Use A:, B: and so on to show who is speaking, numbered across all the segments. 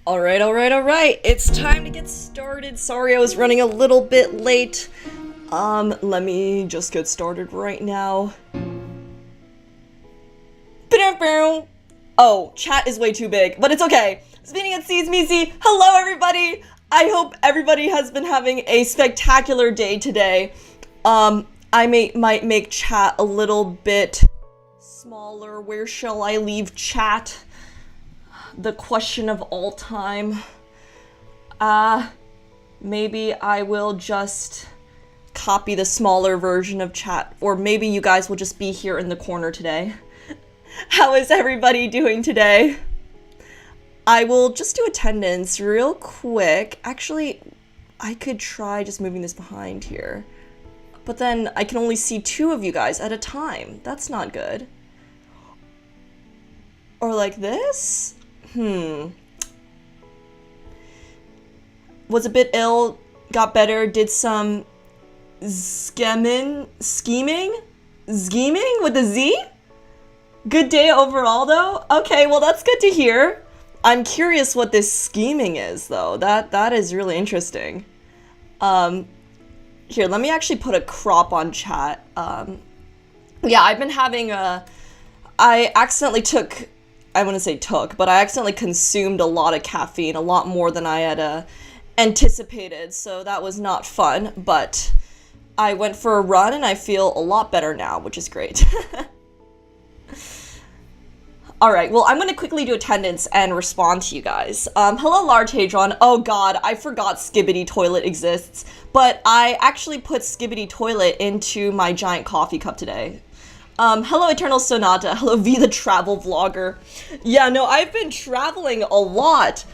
A: Alright. It's time to get started. Sorry I was running a little bit late. Let me just get started right now. Oh, chat is way too big, but it's okay. Speaking at Syzygy, hello everybody! I hope everybody has been having a spectacular day today. I might make chat a little bit smaller. Where shall I leave chat? The question of all time. Maybe I will just copy the smaller version of chat, or maybe you guys will just be here in the corner today. How is everybody doing today? I will just do attendance real quick. Actually, I could try just moving this behind here, but then I can only see 2 of you guys at a time. That's not good. Or like this? Was a bit ill, got better, did some scheming with a Z? Good day overall though? Okay, well that's good to hear. I'm curious what this scheming is though. That is really interesting. Here, let me actually put a crop on chat. Yeah, I've been having I accidentally but I accidentally consumed a lot of caffeine, a lot more than I had anticipated, so that was not fun, but I went for a run and I feel a lot better now, which is great. Alright, well, I'm going to quickly do attendance and respond to you guys. Hello, Large Hadron. Oh god, I forgot Skibidi Toilet exists, but I actually put Skibidi Toilet into my giant coffee cup today. Hello Eternal Sonata, hello V the travel vlogger. Yeah, no, I've been traveling a lot,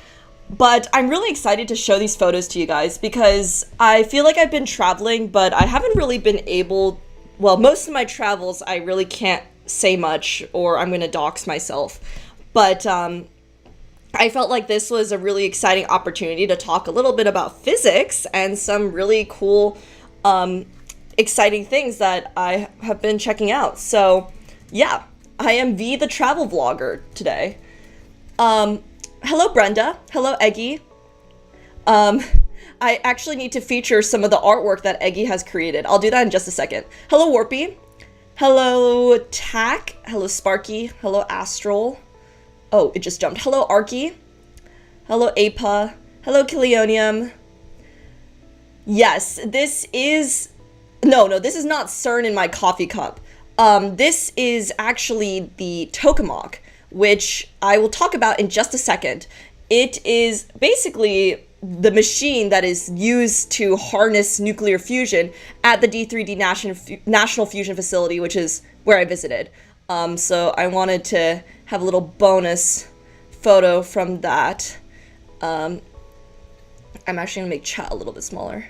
A: but I'm really excited to show these photos to you guys because I feel like I've been traveling, but I haven't really been able, well, most of my travels I really can't say much or I'm gonna dox myself, but I felt like this was a really exciting opportunity to talk a little bit about physics and some really cool, exciting things that I have been checking out. So yeah, I am V the travel vlogger today. Hello Brenda, hello Eggy. I actually need to feature some of the artwork that Eggy has created. I'll do that in just a second. Hello Warpy, hello Tack, hello Sparky, hello Astral. Oh, it just jumped. Hello Arky, hello Apa, hello Kilionium. Yes, this is No, this is not CERN in my coffee cup. This is actually the tokamak, which I will talk about in just a second. It is basically the machine that is used to harness nuclear fusion at the D3D National Fusion Facility, which is where I visited. So I wanted to have a little bonus photo from that. I'm actually gonna make chat a little bit smaller.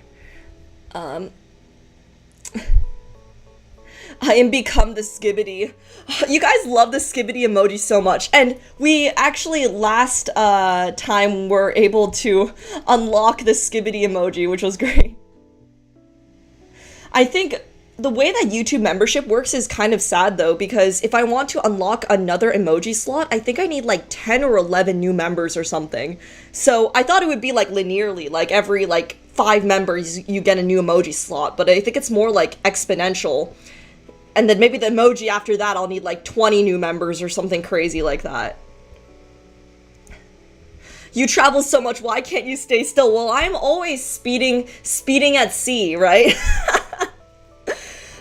A: I am become the Skibidi. You guys love the Skibidi emoji so much, and we actually last time were able to unlock the Skibidi emoji, which was great. I think the way that YouTube membership works is kind of sad though, because if I want to unlock another emoji slot, I think I need like 10 or 11 new members or something. So I thought it would be like linearly, like every like 5 members you get a new emoji slot, but I think it's more like exponential. And then maybe the emoji after that I'll need like 20 new members or something crazy like that. You travel so much, why can't you stay still? Well, I'm always speeding at sea, right?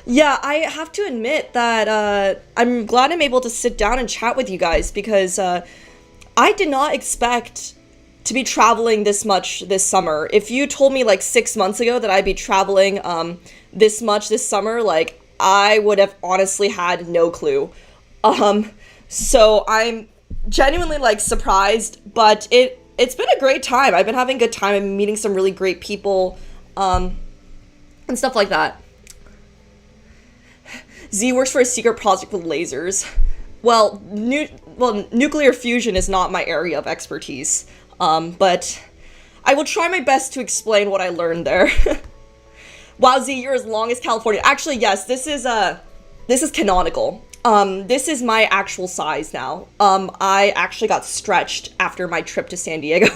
A: Yeah, I have to admit that I'm glad I'm able to sit down and chat with you guys because I did not expect to be traveling this much this summer. If you told me like 6 months ago that I'd be traveling this much this summer, like I would have honestly had no clue. So I'm genuinely like surprised, but it's been a great time. I've been having a good time. I'm meeting some really great people and stuff like that. Z works for a secret project with lasers. Well, nuclear fusion is not my area of expertise, but I will try my best to explain what I learned there. Wow, Z, you're as long as California. Actually, yes, this is canonical. This is my actual size now. I actually got stretched after my trip to San Diego.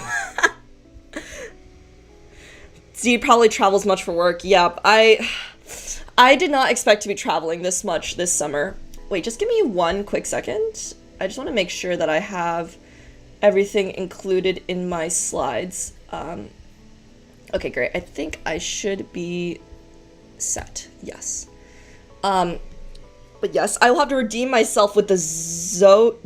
A: Z probably travels much for work. Yep, I did not expect to be traveling this much this summer. Wait, just give me one quick second. I just want to make sure that I have everything included in my slides. Okay, great. I think I should be set. Yes. But yes, I will have to redeem myself with the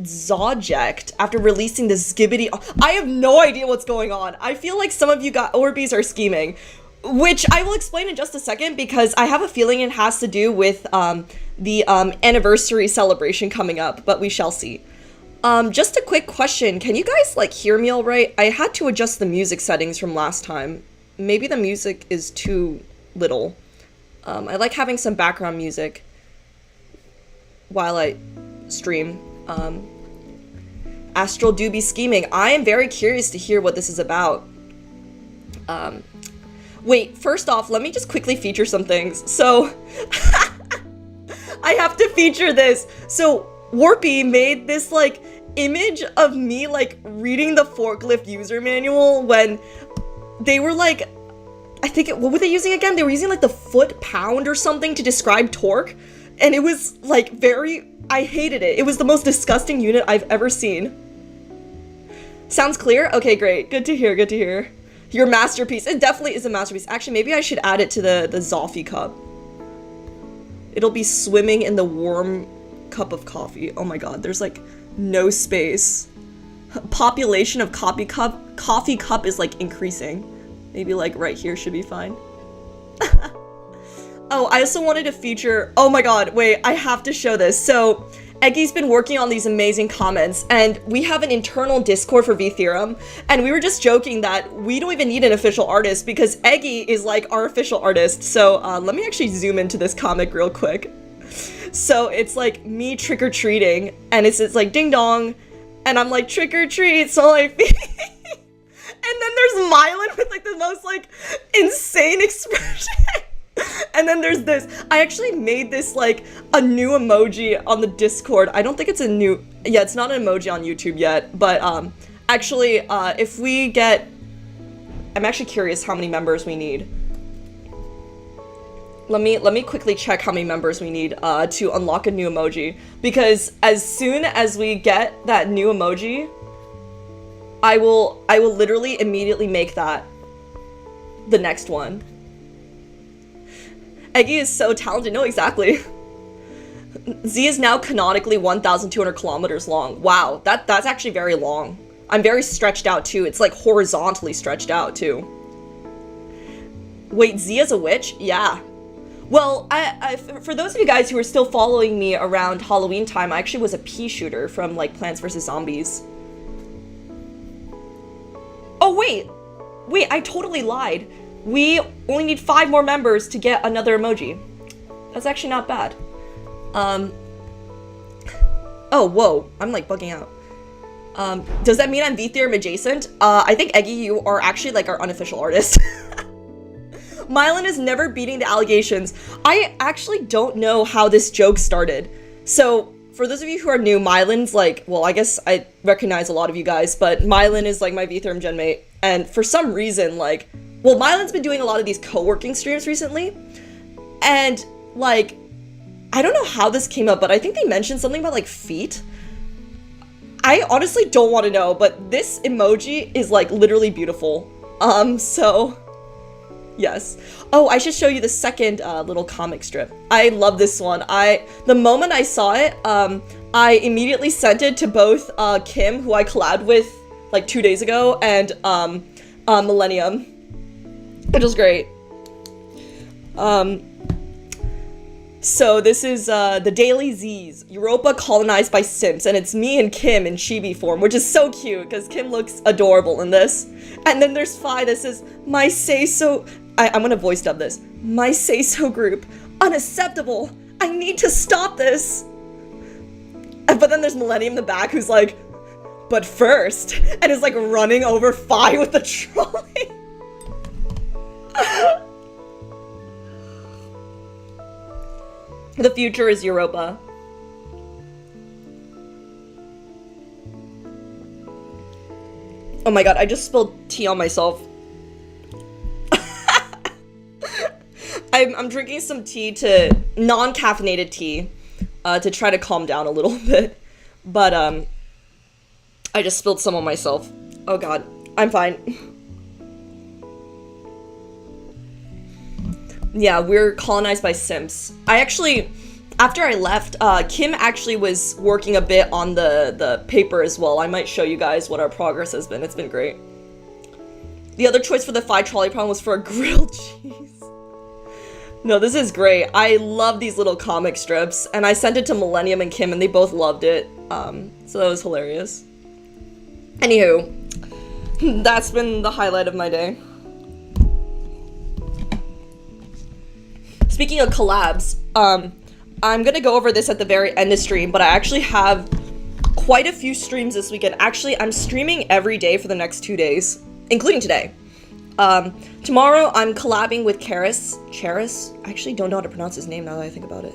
A: Zoject after releasing the Skibbity. I have no idea what's going on. I feel like some of you Orbeez are scheming, which I will explain in just a second because I have a feeling it has to do with the anniversary celebration coming up, but we shall see. Just a quick question. Can you guys like hear me all right? I had to adjust the music settings from last time. Maybe the music is too little. I like having some background music while I stream. Astral do be scheming. I am very curious to hear what this is about. Wait, first off, let me just quickly feature some things. So, I have to feature this. So, Warpy made this, like, image of me, like, reading the forklift user manual when they were, like, what were they using again? They were using, like, the foot-pound or something to describe torque. And it was, like, I hated it. It was the most disgusting unit I've ever seen. Sounds clear? Okay, great. Good to hear, good to hear. Your masterpiece. It definitely is a masterpiece. Actually, maybe I should add it to the Zoffy cup. It'll be swimming in the warm cup of coffee. Oh my god, there's, like, no space. Population of coffee cup is, like, increasing. Maybe, like, right here should be fine. Oh, I also wanted to feature, oh my god, wait, I have to show this. So, Eggy's been working on these amazing comments, and we have an internal Discord for V-Theorem, and we were just joking that we don't even need an official artist because Eggy is like our official artist. So, let me actually zoom into this comic real quick. So, it's like me trick-or-treating, and it's like ding dong, and I'm like trick-or-treat, so like and then there's Mylan with like the most like insane expression. And then there's this. I actually made this like a new emoji on the Discord. I don't think it's a new, yeah, it's not an emoji on YouTube yet, but actually if we get, I'm actually curious how many members we need. Let me quickly check how many members we need to unlock a new emoji, because as soon as we get that new emoji, I will literally immediately make that the next one. Eggy is so talented. No, exactly. Z is now canonically 1,200 kilometers long. Wow, that's actually very long. I'm very stretched out too. It's like horizontally stretched out too. Wait, Z is a witch? Yeah. Well, for those of you guys who are still following me around Halloween time, I actually was a pea shooter from like Plants vs. Zombies. Oh wait, I totally lied. We only need 5 more members to get another emoji. That's actually not bad. Oh, whoa, I'm like bugging out. Does that mean I'm V-Theorem adjacent? I think Eggy, you are actually like our unofficial artist. Mylan is never beating the allegations. I actually don't know how this joke started. So, for those of you who are new, Mylan's like, well, I guess I recognize a lot of you guys, but Mylan is like my V-Theorem genmate, and for some reason, like, well, Mylan's been doing a lot of these co-working streams recently, and, like, I don't know how this came up, but I think they mentioned something about, like, feet. I honestly don't want to know, but this emoji is, like, literally beautiful. So, yes. Oh, I should show you the second little comic strip. I love this one. The moment I saw it, I immediately sent it to both Kim, who I collabed with, like, 2 days ago, and Millennium, which was great. So this is the Daily Z's, Europa colonized by simps, and it's me and Kim in chibi form, which is so cute, because Kim looks adorable in this. And then there's Phi that says, my say-so, I'm gonna voice dub this, my say-so group, unacceptable, I need to stop this. But then there's Millennium in the back who's like, but first, and is like running over Phi with the trolley. The future is Europa. Oh my god, I just spilled tea on myself. I'm drinking some tea non-caffeinated tea, to try to calm down a little bit. But, I just spilled some on myself. Oh god, I'm fine. Yeah, we're colonized by simps. After I left, Kim actually was working a bit on the paper as well. I might show you guys what our progress has been. It's been great. The other choice for the 5 trolley problem was for a grilled cheese. No, this is great. I love these little comic strips, and I sent it to Millennium and Kim, and they both loved it. So that was hilarious. Anywho, that's been the highlight of my day. Speaking of collabs, I'm gonna go over this at the very end of stream, but I actually have quite a few streams this weekend. Actually, I'm streaming every day for the next 2 days, including today. Tomorrow, I'm collabing with Charis. I actually don't know how to pronounce his name now that I think about it.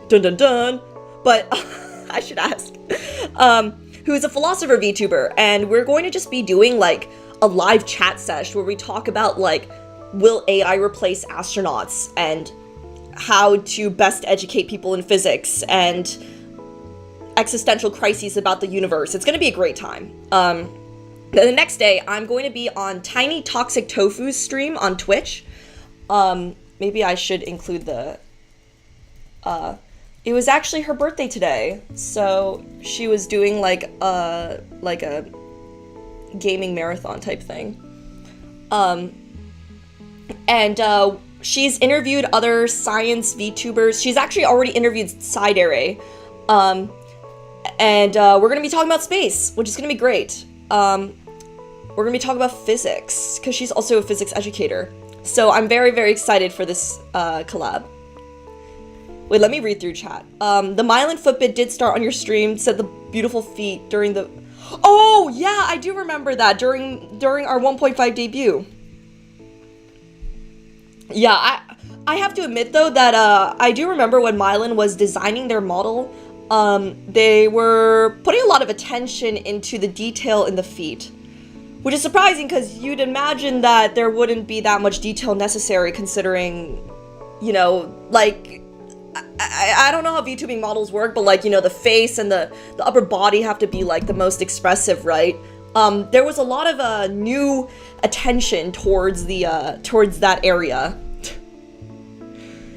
A: Dun dun dun! But, I should ask. Who is a philosopher VTuber, and we're going to just be doing, like, a live chat sesh where we talk about, like, will AI replace astronauts, and how to best educate people in physics, and existential crises about the universe. It's gonna be a great time. The next day, I'm going to be on Tiny Toxic Tofu's stream on Twitch. Maybe I should include it was actually her birthday today, so she was doing like a gaming marathon type thing. She's interviewed other science VTubers. She's actually already interviewed Cyberpunk. We're gonna be talking about space, which is gonna be great. We're gonna be talking about physics, because she's also a physics educator. So I'm very, very excited for this collab. Wait, let me read through chat. The Mylan Footbit did start on your stream, said the beautiful feet during the... Oh, yeah, I do remember that during our 1.5 debut. Yeah, I have to admit, though, that I do remember when Mylan was designing their model, they were putting a lot of attention into the detail in the feet. Which is surprising, because you'd imagine that there wouldn't be that much detail necessary, considering, you know, like... I don't know how VTubing models work, but, like, you know, the face and the upper body have to be, like, the most expressive, right? There was a lot of new attention towards that area.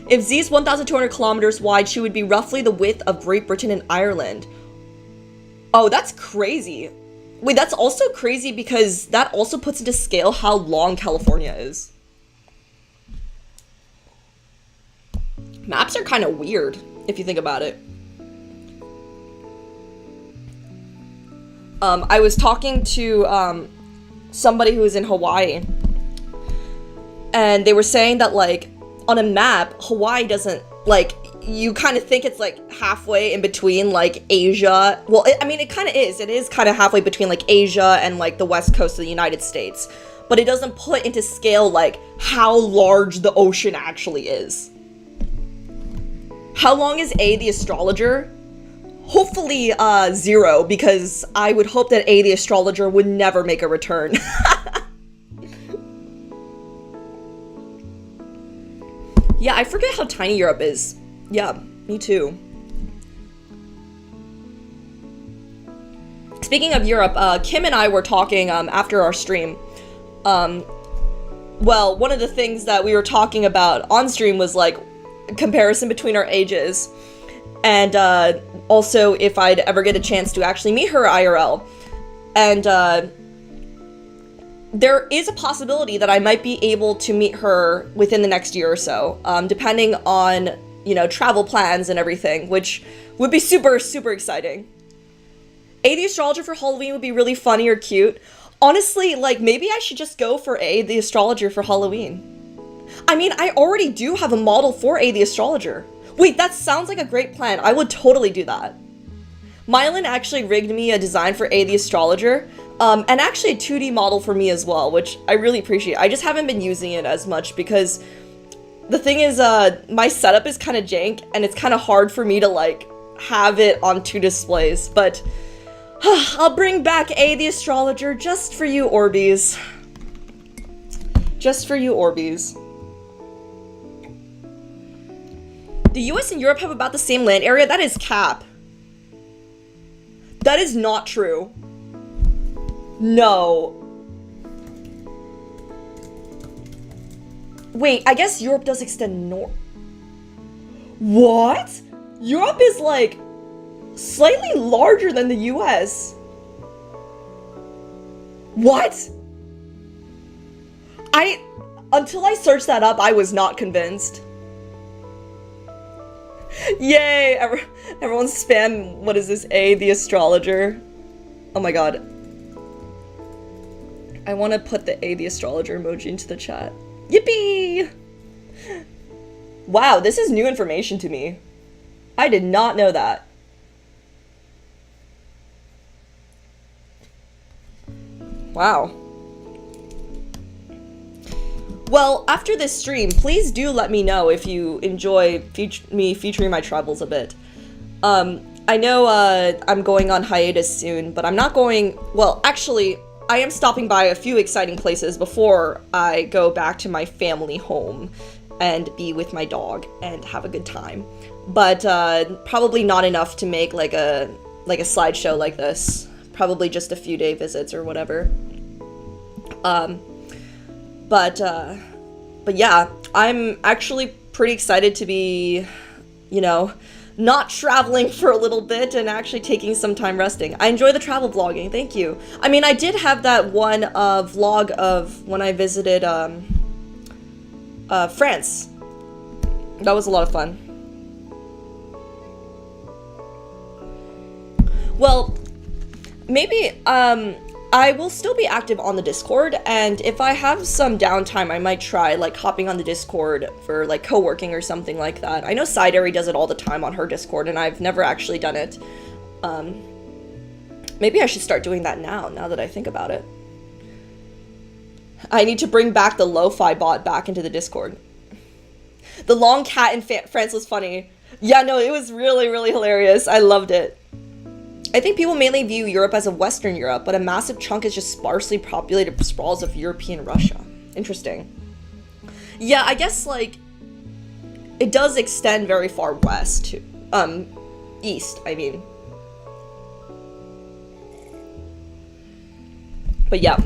A: If Z's 1,200 kilometers wide, she would be roughly the width of Great Britain and Ireland. Oh, that's crazy. Wait, that's also crazy because that also puts into scale how long California is. Maps are kind of weird, if you think about it. I was talking to somebody who was in Hawaii, and they were saying that, like, on a map, Hawaii doesn't, like, you kind of think it's, like, halfway in between, like, Asia. Well, I mean, it kind of is. It is kind of halfway between, like, Asia and, like, the west coast of the United States. But it doesn't put into scale, like, how large the ocean actually is. How long is A the astrologer? Hopefully, 0, because I would hope that A the astrologer would never make a return. Yeah, I forget how tiny Europe is. Yeah, me too. Speaking of Europe, Kim and I were talking after our stream. Well, one of the things that we were talking about on stream was, like, comparison between our ages, and also if I'd ever get a chance to actually meet her IRL. And there is a possibility that I might be able to meet her within the next year or so, depending on, you know, travel plans and everything, which would be super, super exciting. A the astrologer for Halloween would be really funny or cute. Honestly, like, maybe I should just go for A the astrologer for Halloween. I mean, I already do have a model for A the astrologer. Wait, that sounds like a great plan. I would totally do that. Mylan actually rigged me a design for A the astrologer, and actually a 2D model for me as well, which I really appreciate. I just haven't been using it as much because the thing is, my setup is kind of jank, and it's kind of hard for me to, like, have it on 2 displays, but I'll bring back A the astrologer just for you, Orbeez. Just for you, Orbeez. The US and Europe have about the same land area? That is cap. That is not true. No. Wait, I guess Europe does extend north. What? Europe is like slightly larger than the US. What? Until I searched that up, I was not convinced. Yay! Everyone spam, what is this, A, the astrologer? Oh my god. I want to put the A, the astrologer emoji into the chat. Yippee! Wow, this is new information to me. I did not know that. Wow. Well, after this stream, please do let me know if you enjoy me featuring my travels a bit. I know I'm going on hiatus soon, but I'm not going... Well, actually, I am stopping by a few exciting places before I go back to my family home and be with my dog and have a good time. But probably not enough to make like a slideshow like this. Probably just a few day visits or whatever. But yeah, I'm actually pretty excited to be, you know, not traveling for a little bit and actually taking some time resting. I enjoy the travel vlogging, thank you. I mean, I did have that one vlog of when I visited France. That was a lot of fun. Well, maybe, I will still be active on the Discord, and if I have some downtime, I might try, like, hopping on the Discord for, like, co-working or something like that. I know Cyzygy does it all the time on her Discord, and I've never actually done it. Maybe I should start doing that now that I think about it. I need to bring back the lo-fi bot back into the Discord. The long cat in France was funny. Yeah, no, it was really, really hilarious. I loved it. I think people mainly view Europe as a Western Europe, but a massive chunk is just sparsely populated sprawls of European Russia. Interesting. Yeah, I guess, like, it does extend very far west to, east, I mean. But yeah.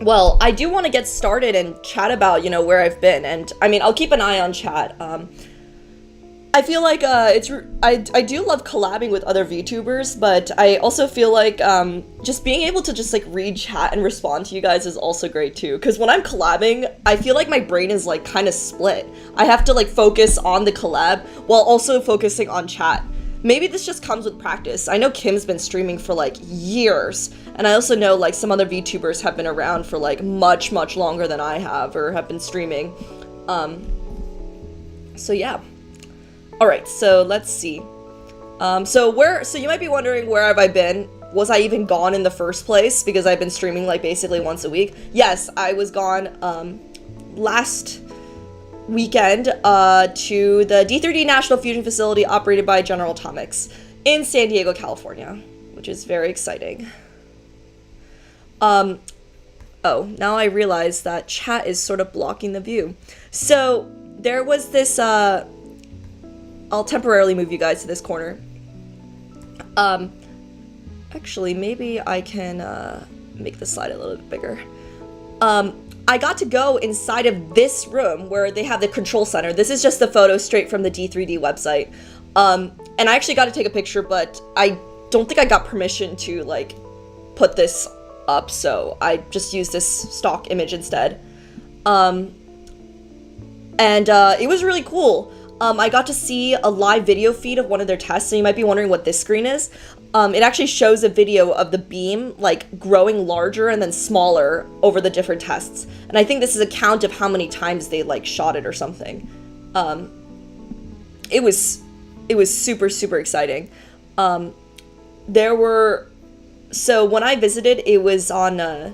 A: Well, I do want to get started and chat about, you know, where I've been, and, I mean, I'll keep an eye on chat. I feel like I do love collabing with other VTubers, but I also feel like just being able to just like read chat and respond to you guys is also great too. Because when I'm collabing, I feel like my brain is like kind of split. I have to like focus on the collab while also focusing on chat. Maybe this just comes with practice. I know Kim's been streaming for like years, and I also know like some other VTubers have been around for like much longer than I have or have been streaming. So yeah. Alright, so let's see. So you might be wondering, where have I been? Was I even gone in the first place? Because I've been streaming like basically once a week. Yes, I was gone last weekend to the D3D National Fusion Facility operated by General Atomics in San Diego, California, which is very exciting. Oh, now I realize that chat is sort of blocking the view. So there was this I'll temporarily move you guys to this corner. Actually, maybe I can make the slide a little bit bigger. I got to go inside of this room where they have the control center. This is just the photo straight from the D3D website. And I actually got to take a picture, but I don't think I got permission to like put this up, so I just used this stock image instead. And it was really cool. I got to see a live video feed of one of their tests, so you might be wondering what this screen is. It actually shows a video of the beam, like, growing larger and then smaller over the different tests. And I think this is a count of how many times they, like, shot it or something. It was super exciting. So when I visited, it was on an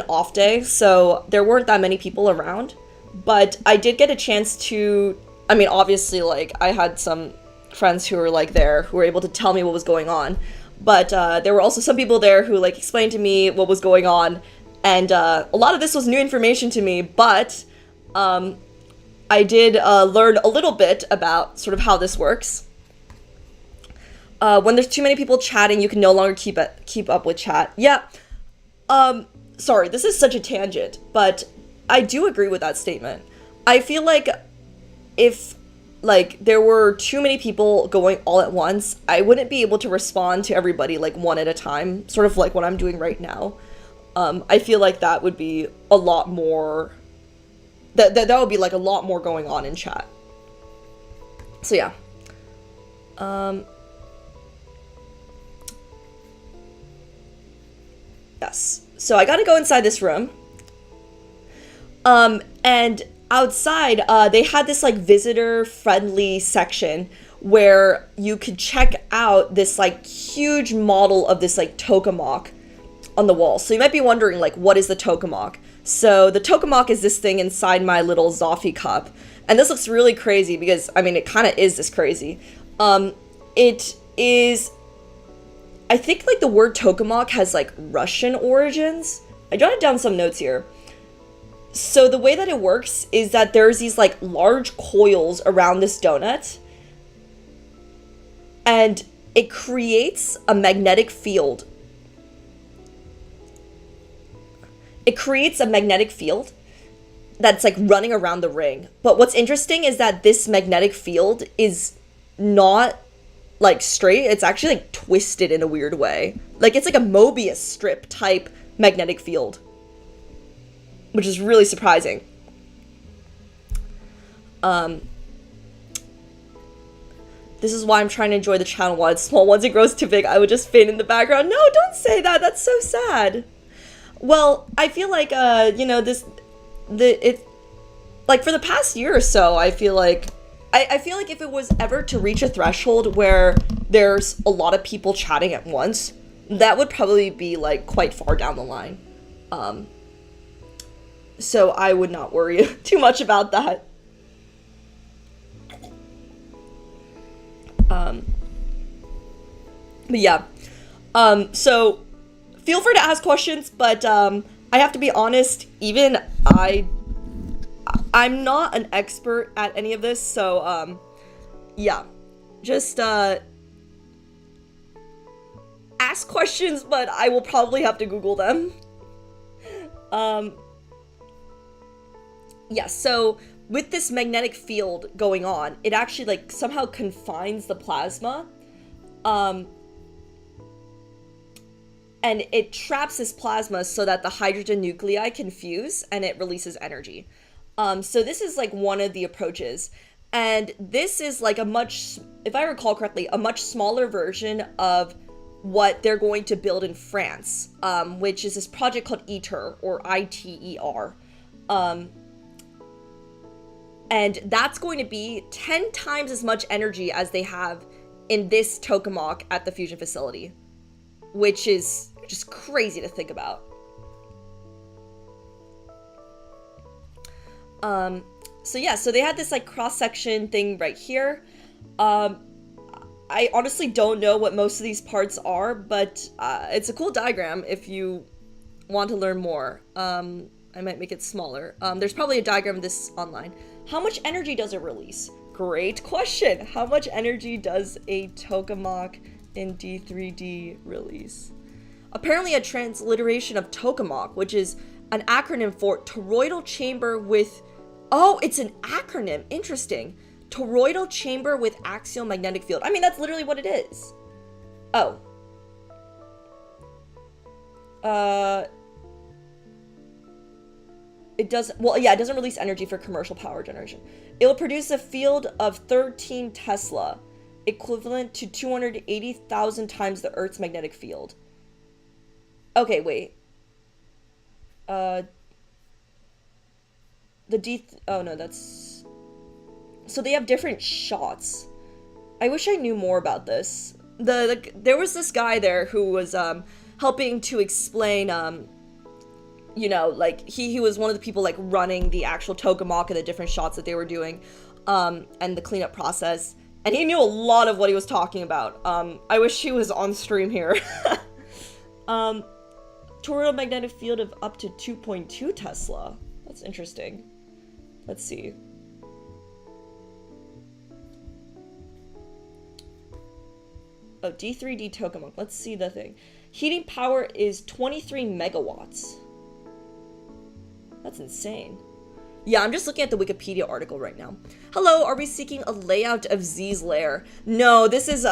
A: off day, so there weren't that many people around. But I did get a chance to, I mean, obviously, like, I had some friends who were like there, who were able to tell me what was going on. But there were also some people there who like explained to me what was going on, and a lot of this was new information to me. But I did learn a little bit about sort of how this works. When there's too many people chatting, you can no longer keep up with chat. Yeah. Sorry, this is such a tangent, but I do agree with that statement. I feel like if like there were too many people going all at once, I wouldn't be able to respond to everybody like one at a time, sort of like what I'm doing right now. I feel like that would be a lot more, that would be like a lot more going on in chat. So yeah. Yes. So I gotta go inside this room. And outside, they had this like visitor friendly section where you could check out this like huge model of this like tokamak on the wall. So you might be wondering like, what is the tokamak? So the tokamak is this thing inside my little Zoffy cup. And this looks really crazy because, I mean, it kind of is this crazy. It is, I think like the word tokamak has like Russian origins. I jotted down some notes here. So the way that it works is that there's these like large coils around this donut, and it creates a magnetic field. It creates a magnetic field that's like running around the ring. But what's interesting is that this magnetic field is not like straight. It's actually like twisted in a weird way. Like it's like a Mobius strip type magnetic field, which is really surprising. This is why I'm trying to enjoy the channel while it's small. Once it grows too big, I would just faint in the background. No, don't say that. That's so sad. Well, I feel like, you know, like for the past year or so, I feel like if it was ever to reach a threshold where there's a lot of people chatting at once, that would probably be like quite far down the line. So I would not worry too much about that. But yeah. So feel free to ask questions, but I have to be honest, even I'm not an expert at any of this, so yeah. Just ask questions, but I will probably have to Google them. Yeah, so with this magnetic field going on, it actually like somehow confines the plasma. And it traps this plasma so that the hydrogen nuclei can fuse and it releases energy. So this is like one of the approaches. And this is like a much, if I recall correctly, a much smaller version of what they're going to build in France, which is this project called ITER, or ITER. And that's going to be 10 times as much energy as they have in this tokamak at the fusion facility, which is just crazy to think about. So yeah, so they had this like cross-section thing right here. I honestly don't know what most of these parts are, but it's a cool diagram if you want to learn more. I might make it smaller. There's probably a diagram of this online. How much energy does it release? Great question. How much energy does a tokamak in D3D release? Apparently a transliteration of tokamak, which is an acronym for toroidal chamber with... Oh, it's an acronym. Interesting. Toroidal chamber with axial magnetic field. I mean, that's literally what it is. Oh. It does, well, yeah, it doesn't release energy for commercial power generation. It will produce a field of 13 Tesla, equivalent to 280,000 times the Earth's magnetic field. Okay, wait. Oh no, that's... So they have different shots. I wish I knew more about this. There was this guy there who was helping to explain, you know, like he was one of the people like running the actual tokamak and the different shots that they were doing, and the cleanup process. And he knew a lot of what he was talking about. I wish he was on stream here. Total magnetic field of up to 2.2 Tesla. That's interesting. Let's see. Oh, D3D tokamak. Let's see the thing. Heating power is 23 megawatts. That's insane. Yeah, I'm just looking at the Wikipedia article right now. Hello, are we seeking a layout of Z's lair? No, this is,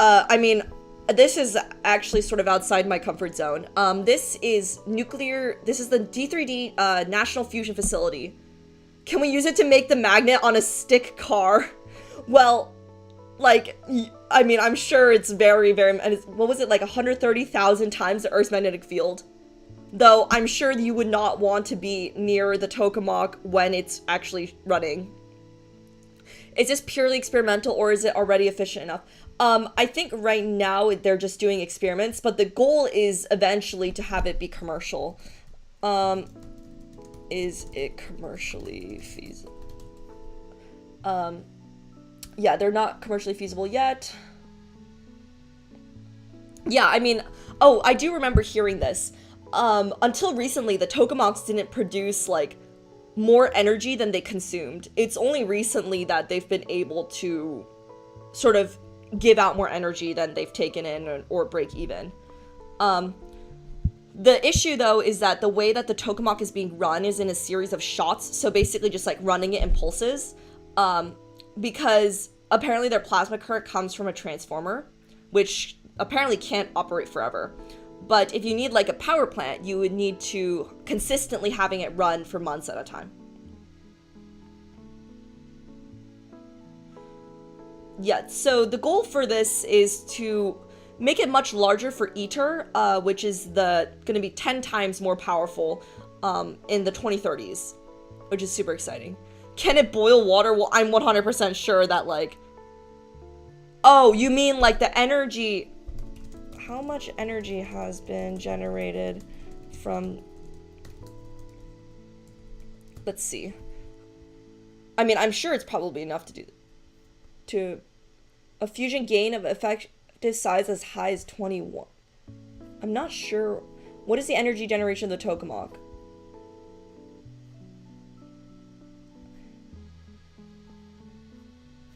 A: this is actually sort of outside my comfort zone. This is this is the D3D National Fusion Facility. Can we use it to make the magnet on a stick car? Well, like, I mean, I'm sure it's very, what was it, like 130,000 times the Earth's magnetic field? Though, I'm sure you would not want to be near the tokamak when it's actually running. Is this purely experimental, or is it already efficient enough? I think right now they're just doing experiments, but the goal is eventually to have it be commercial. Is it commercially feasible? Yeah, they're not commercially feasible yet. Yeah, I mean, oh, I do remember hearing this. Until recently, the tokamaks didn't produce, like, more energy than they consumed. It's only recently that they've been able to sort of give out more energy than they've taken in or break even. The issue, though, is that the way that the tokamak is being run is in a series of shots, so basically just, like, running it in pulses, because apparently their plasma current comes from a transformer, which apparently can't operate forever. But if you need, like, a power plant, you would need to consistently having it run for months at a time. Yeah, so the goal for this is to make it much larger for ITER, which is going to be 10 times more powerful in the 2030s, which is super exciting. Can it boil water? Well, I'm 100% sure that, like... Oh, you mean, like, the energy... How much energy has been generated from... Let's see. I mean, I'm sure it's probably enough to do... To... A fusion gain of effective size as high as 21. I'm not sure... What is the energy generation of the tokamak?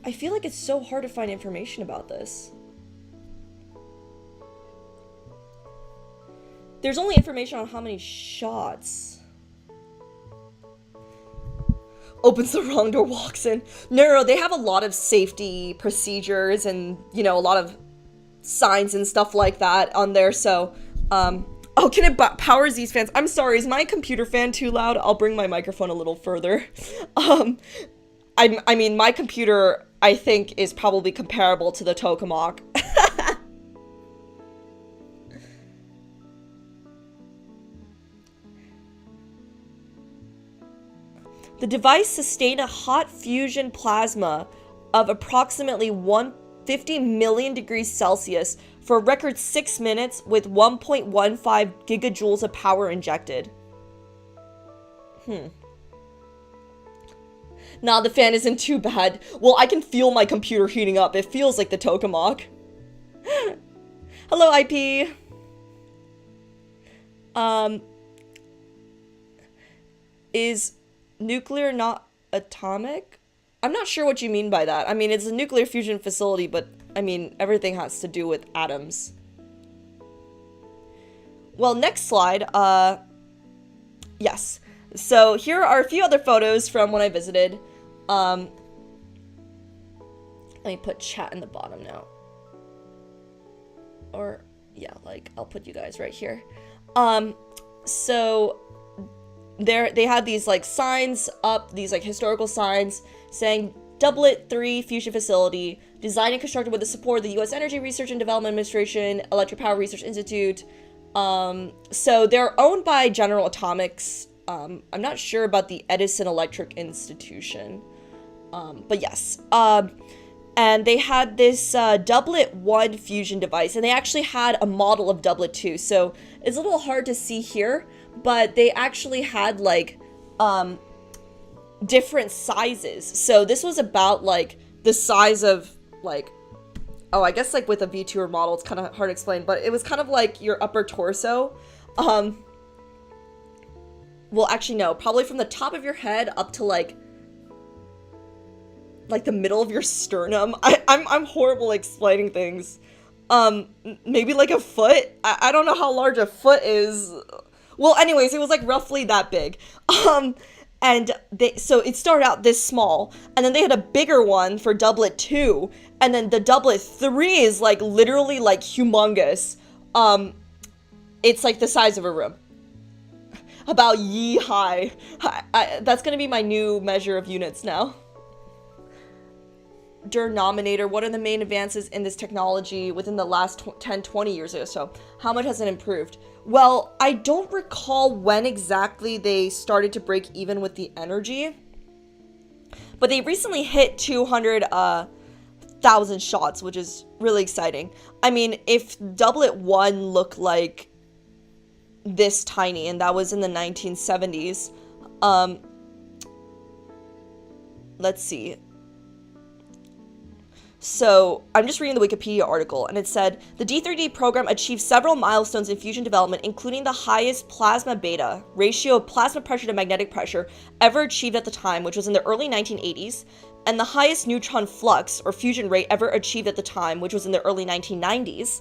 A: I feel like it's so hard to find information about this. There's only information on how many shots. Opens the wrong door, walks in. No, they have a lot of safety procedures and, you know, a lot of signs and stuff like that on there, so, oh, can it power these fans? I'm sorry, is my computer fan too loud? I'll bring my microphone a little further. I mean, my computer, I think, is probably comparable to the tokamak. The device sustained a hot fusion plasma of approximately 150 million degrees Celsius for a record 6 minutes with 1.15 gigajoules of power injected. Nah, the fan isn't too bad. Well, I can feel my computer heating up. It feels like the tokamak. Hello, IP. Is nuclear not atomic? I'm not sure what you mean by that. I mean, it's a nuclear fusion facility, but, I mean, everything has to do with atoms. Well, next slide, yes. So, here are a few other photos from when I visited. Let me put chat in the bottom now. Or, yeah, like, I'll put you guys right here. So... they had these, like, signs up, these, like, historical signs saying DIII-D Fusion Facility, designed and constructed with the support of the U.S. Energy Research and Development Administration, Electric Power Research Institute. So they're owned by General Atomics. I'm not sure about the Edison Electric Institution. But yes. And they had this DIII-D fusion device, and they actually had a model of DIII-D, so it's a little hard to see here, but they actually had, like, different sizes. So this was about, like, the size of, like, I guess like with a VTuber model, it's kind of hard to explain, but it was kind of like your upper torso. Well, actually, no, probably from the top of your head up to like the middle of your sternum. I'm horrible at explaining things. Maybe like a foot. I don't know how large a foot is. Well, anyways, it was like roughly that big. And so it started out this small, and then they had a bigger one for doublet 2, and then the doublet 3 is like literally like humongous. It's like the size of a room. About yee high. That's gonna be my new measure of units now. Denominator, what are the main advances in this technology within the last 10-20 years or so? How much has it improved? Well, I don't recall when exactly they started to break even with the energy, but they recently hit 200,000 shots, which is really exciting. I mean, if doublet 1 looked like this tiny, and that was in the 1970s, let's see. So, I'm just reading the Wikipedia article, and it said, the D3D program achieved several milestones in fusion development, including the highest plasma beta ratio of plasma pressure to magnetic pressure ever achieved at the time, which was in the early 1980s, and the highest neutron flux, or fusion rate, ever achieved at the time, which was in the early 1990s.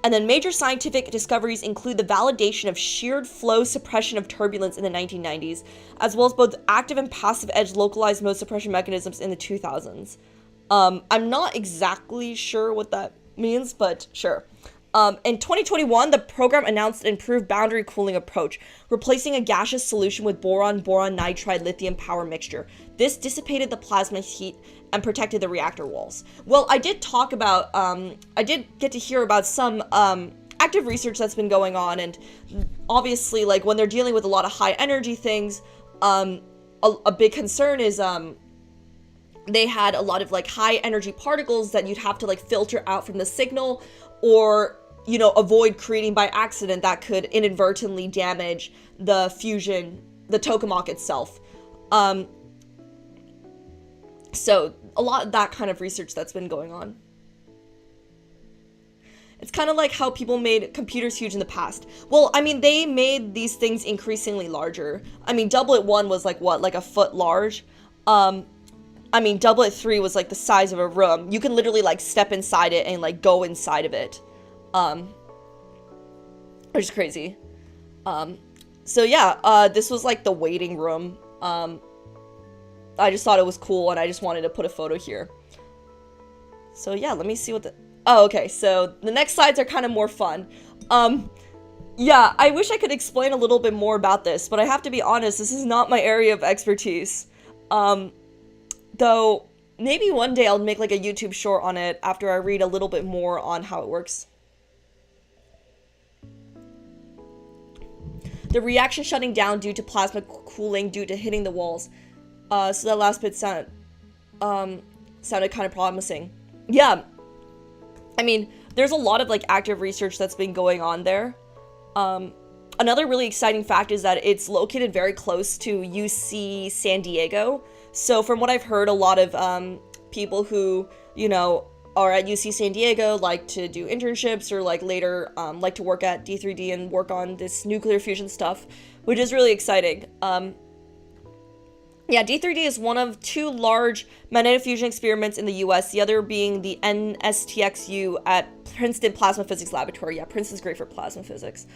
A: And then major scientific discoveries include the validation of sheared flow suppression of turbulence in the 1990s, as well as both active and passive edge localized mode suppression mechanisms in the 2000s. I'm not exactly sure what that means, but sure. In 2021, the program announced an improved boundary cooling approach, replacing a gaseous solution with boron-boron nitride lithium power mixture. This dissipated the plasma heat and protected the reactor walls. Well, I did talk about, I did get to hear about some, active research that's been going on, and obviously, like, when they're dealing with a lot of high energy things, a big concern is, they had a lot of like high energy particles that you'd have to like filter out from the signal, or, you know, avoid creating by accident that could inadvertently damage the fusion, the tokamak itself. So a lot of that kind of research that's been going on. It's kind of like how people made computers huge in the past. Well, I mean, they made these things increasingly larger. I mean, doublet 1 was like what, like a foot large? I mean, doublet 3 was like the size of a room. You can literally like step inside it and like go inside of it. Which is crazy. So yeah, this was like the waiting room. I just thought it was cool, and I just wanted to put a photo here. So yeah, let me see what the... Oh, okay, so the next slides are kind of more fun. Yeah, I wish I could explain a little bit more about this, but I have to be honest, this is not my area of expertise. Though, maybe one day I'll make like a YouTube short on it after I read a little bit more on how it works. The reaction shutting down due to plasma cooling due to hitting the walls. So that last bit sounded kind of promising. Yeah. I mean, there's a lot of like active research that's been going on there. Another really exciting fact is that it's located very close to UC San Diego. So from what I've heard, a lot of people who, you know, are at UC San Diego like to do internships, or like later like to work at D3D and work on this nuclear fusion stuff, which is really exciting. Yeah, D3D is one of 2 large magnetic fusion experiments in the US, the other being the NSTXU at Princeton Plasma Physics Laboratory. Yeah, Princeton's great for plasma physics.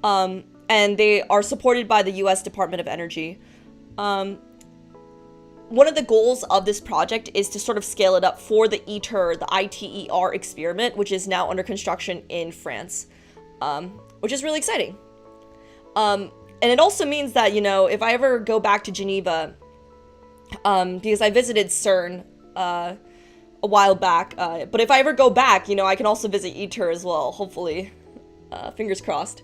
A: And they are supported by the US Department of Energy. One of the goals of this project is to sort of scale it up for the ITER, the ITER experiment, which is now under construction in France, which is really exciting. And it also means that, you know, if I ever go back to Geneva, because I visited CERN a while back, but if I ever go back, you know, I can also visit ITER as well, hopefully. Fingers crossed.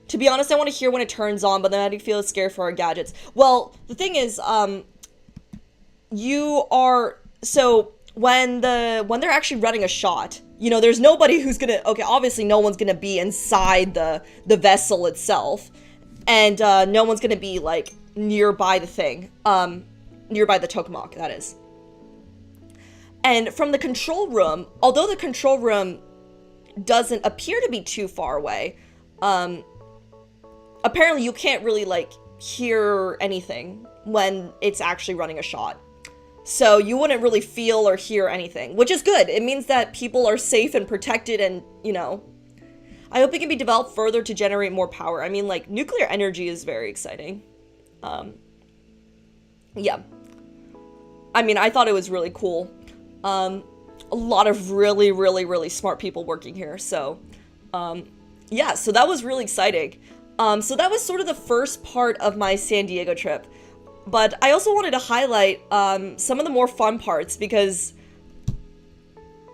A: To be honest, I want to hear when it turns on, but then I do feel scared for our gadgets. Well, the thing is, so when they're actually running a shot, you know, there's nobody who's gonna, okay, obviously no one's gonna be inside the vessel itself, and no one's gonna be like nearby the thing, nearby the tokamak, that is. And from the control room, although the control room doesn't appear to be too far away, apparently you can't really, like, hear anything when it's actually running a shot. So you wouldn't really feel or hear anything, which is good. It means that people are safe and protected and, you know, I hope it can be developed further to generate more power. I mean, like, nuclear energy is very exciting. Yeah. I mean, I thought it was really cool. A lot of really, really, really smart people working here. So, yeah, so that was really exciting. So that was sort of the first part of my San Diego trip. But I also wanted to highlight some of the more fun parts because,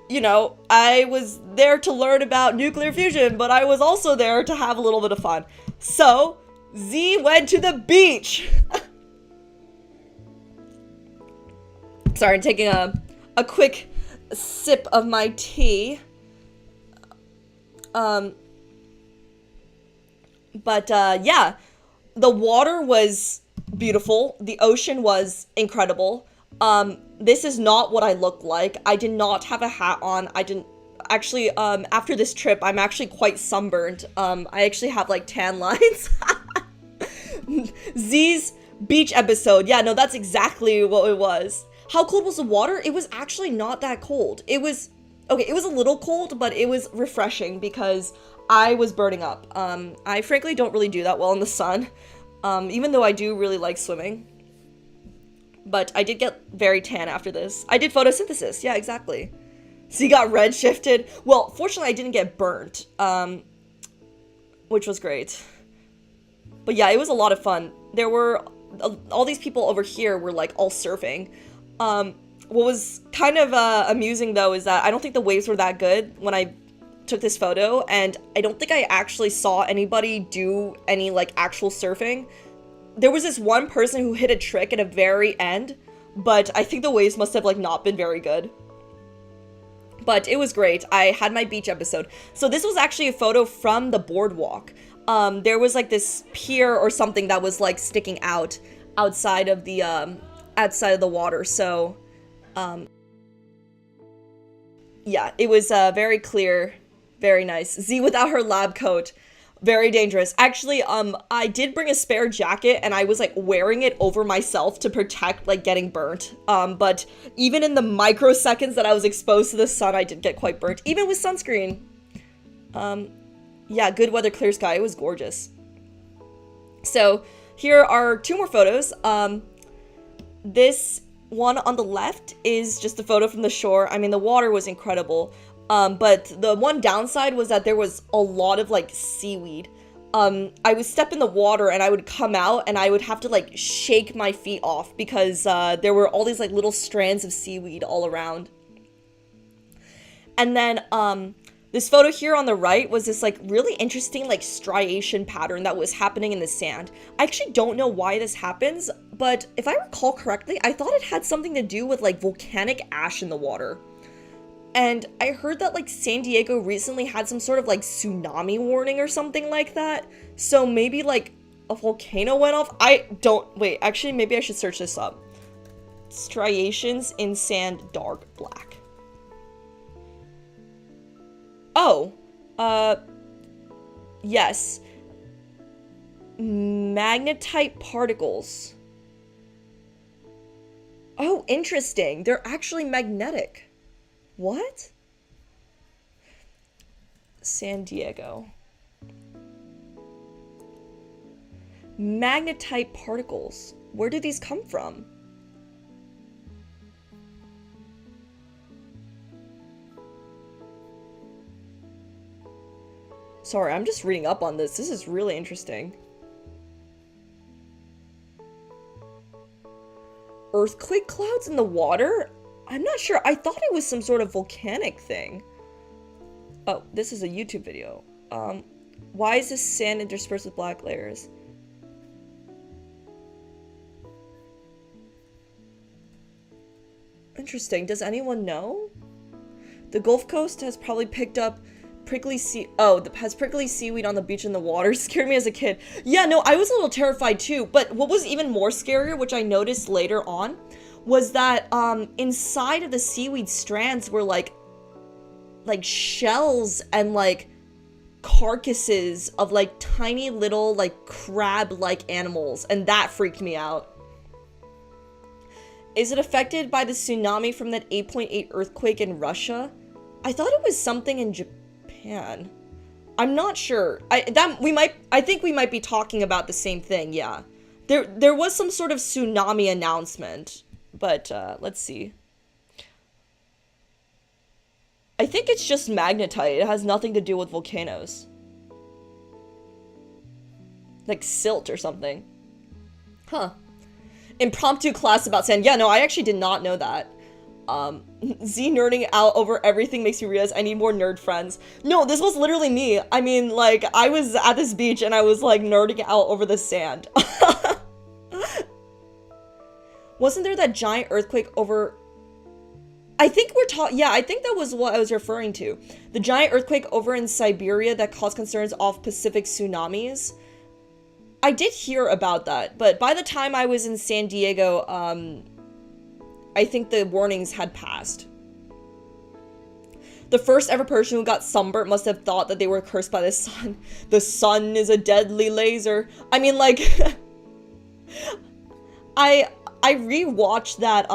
A: you know, I was there to learn about nuclear fusion, but I was also there to have a little bit of fun. So, Z went to the beach! Sorry, I'm taking a quick sip of my tea. Yeah, the water was beautiful. The ocean was incredible. This is not what I look like. I did not have a hat on. I didn't actually, after this trip, I'm actually quite sunburned. I actually have like tan lines. Z's beach episode. Yeah, no, that's exactly what it was. How cold was the water? It was actually not that cold. It was, okay, it was a little cold, but it was refreshing because I was burning up. I frankly don't really do that well in the sun, even though I do really like swimming. But I did get very tan after this. I did photosynthesis, yeah, exactly. So you got red shifted. Well, fortunately I didn't get burnt, which was great. But yeah, it was a lot of fun. There were, all these people over here were like all surfing. What was kind of amusing though is that I don't think the waves were that good when I took this photo, and I don't think I actually saw anybody do any like actual surfing. There was this one person who hit a trick at a very end, but I think the waves must have like not been very good. But it was great. I had my beach episode. So this was actually a photo from the boardwalk. There was like this pier or something that was like sticking out outside of the water. So yeah, it was very clear, very nice. Z without her lab coat, very dangerous. Actually, I did bring a spare jacket and I was like wearing it over myself to protect like getting burnt. But even in the microseconds that I was exposed to the sun, I did get quite burnt, even with sunscreen. Yeah, good weather, clear sky. It was gorgeous. So here are two more photos. This one on the left is just a photo from the shore. I mean, the water was incredible. But the one downside was that there was a lot of like seaweed. I would step in the water and I would come out and I would have to like shake my feet off because there were all these like little strands of seaweed all around. And then this photo here on the right was this like really interesting like striation pattern that was happening in the sand. I actually don't know why this happens, but if I recall correctly, I thought it had something to do with like volcanic ash in the water. And I heard that like San Diego recently had some sort of like tsunami warning or something like that. So maybe like a volcano went off. Wait, actually maybe I should search this up. Striations in sand, dark black. Oh, yes. Magnetite particles. Oh, interesting. They're actually magnetic. What? San Diego. Magnetite particles. Where do these come from? Sorry, I'm just reading up on this. This is really interesting. Earthquake clouds in the water? I'm not sure. I thought it was some sort of volcanic thing. Oh, this is a YouTube video. Why is this sand interspersed with black layers? Interesting. Does anyone know? The Gulf Coast has probably picked up prickly has prickly seaweed on the beach and the water. Scared me as a kid. Yeah, no, I was a little terrified too, but what was even more scarier, which I noticed later on, was that inside of the seaweed strands were like shells and like carcasses of like tiny little like crab-like animals, and that freaked me out. Is it affected by the tsunami from that 8.8 earthquake in Russia? I thought it was something in Japan. I'm not sure. I think we might be talking about the same thing, yeah. There was some sort of tsunami announcement, but let's see. I think it's just magnetite. It has nothing to do with volcanoes. Like silt or something. Huh. Impromptu class about sand. Yeah, no, I actually did not know that. Z nerding out over everything makes me realize I need more nerd friends. No, this was literally me. I mean, like, I was at this beach and I was, like, nerding out over the sand. Wasn't there that giant earthquake over... I think we're talking... Yeah, I think that was what I was referring to. The giant earthquake over in Siberia that caused concerns off Pacific tsunamis. I did hear about that, but by the time I was in San Diego, I think the warnings had passed. The first ever person who got sunburnt must have thought that they were cursed by the sun. The sun is a deadly laser. I mean, like, I rewatched that,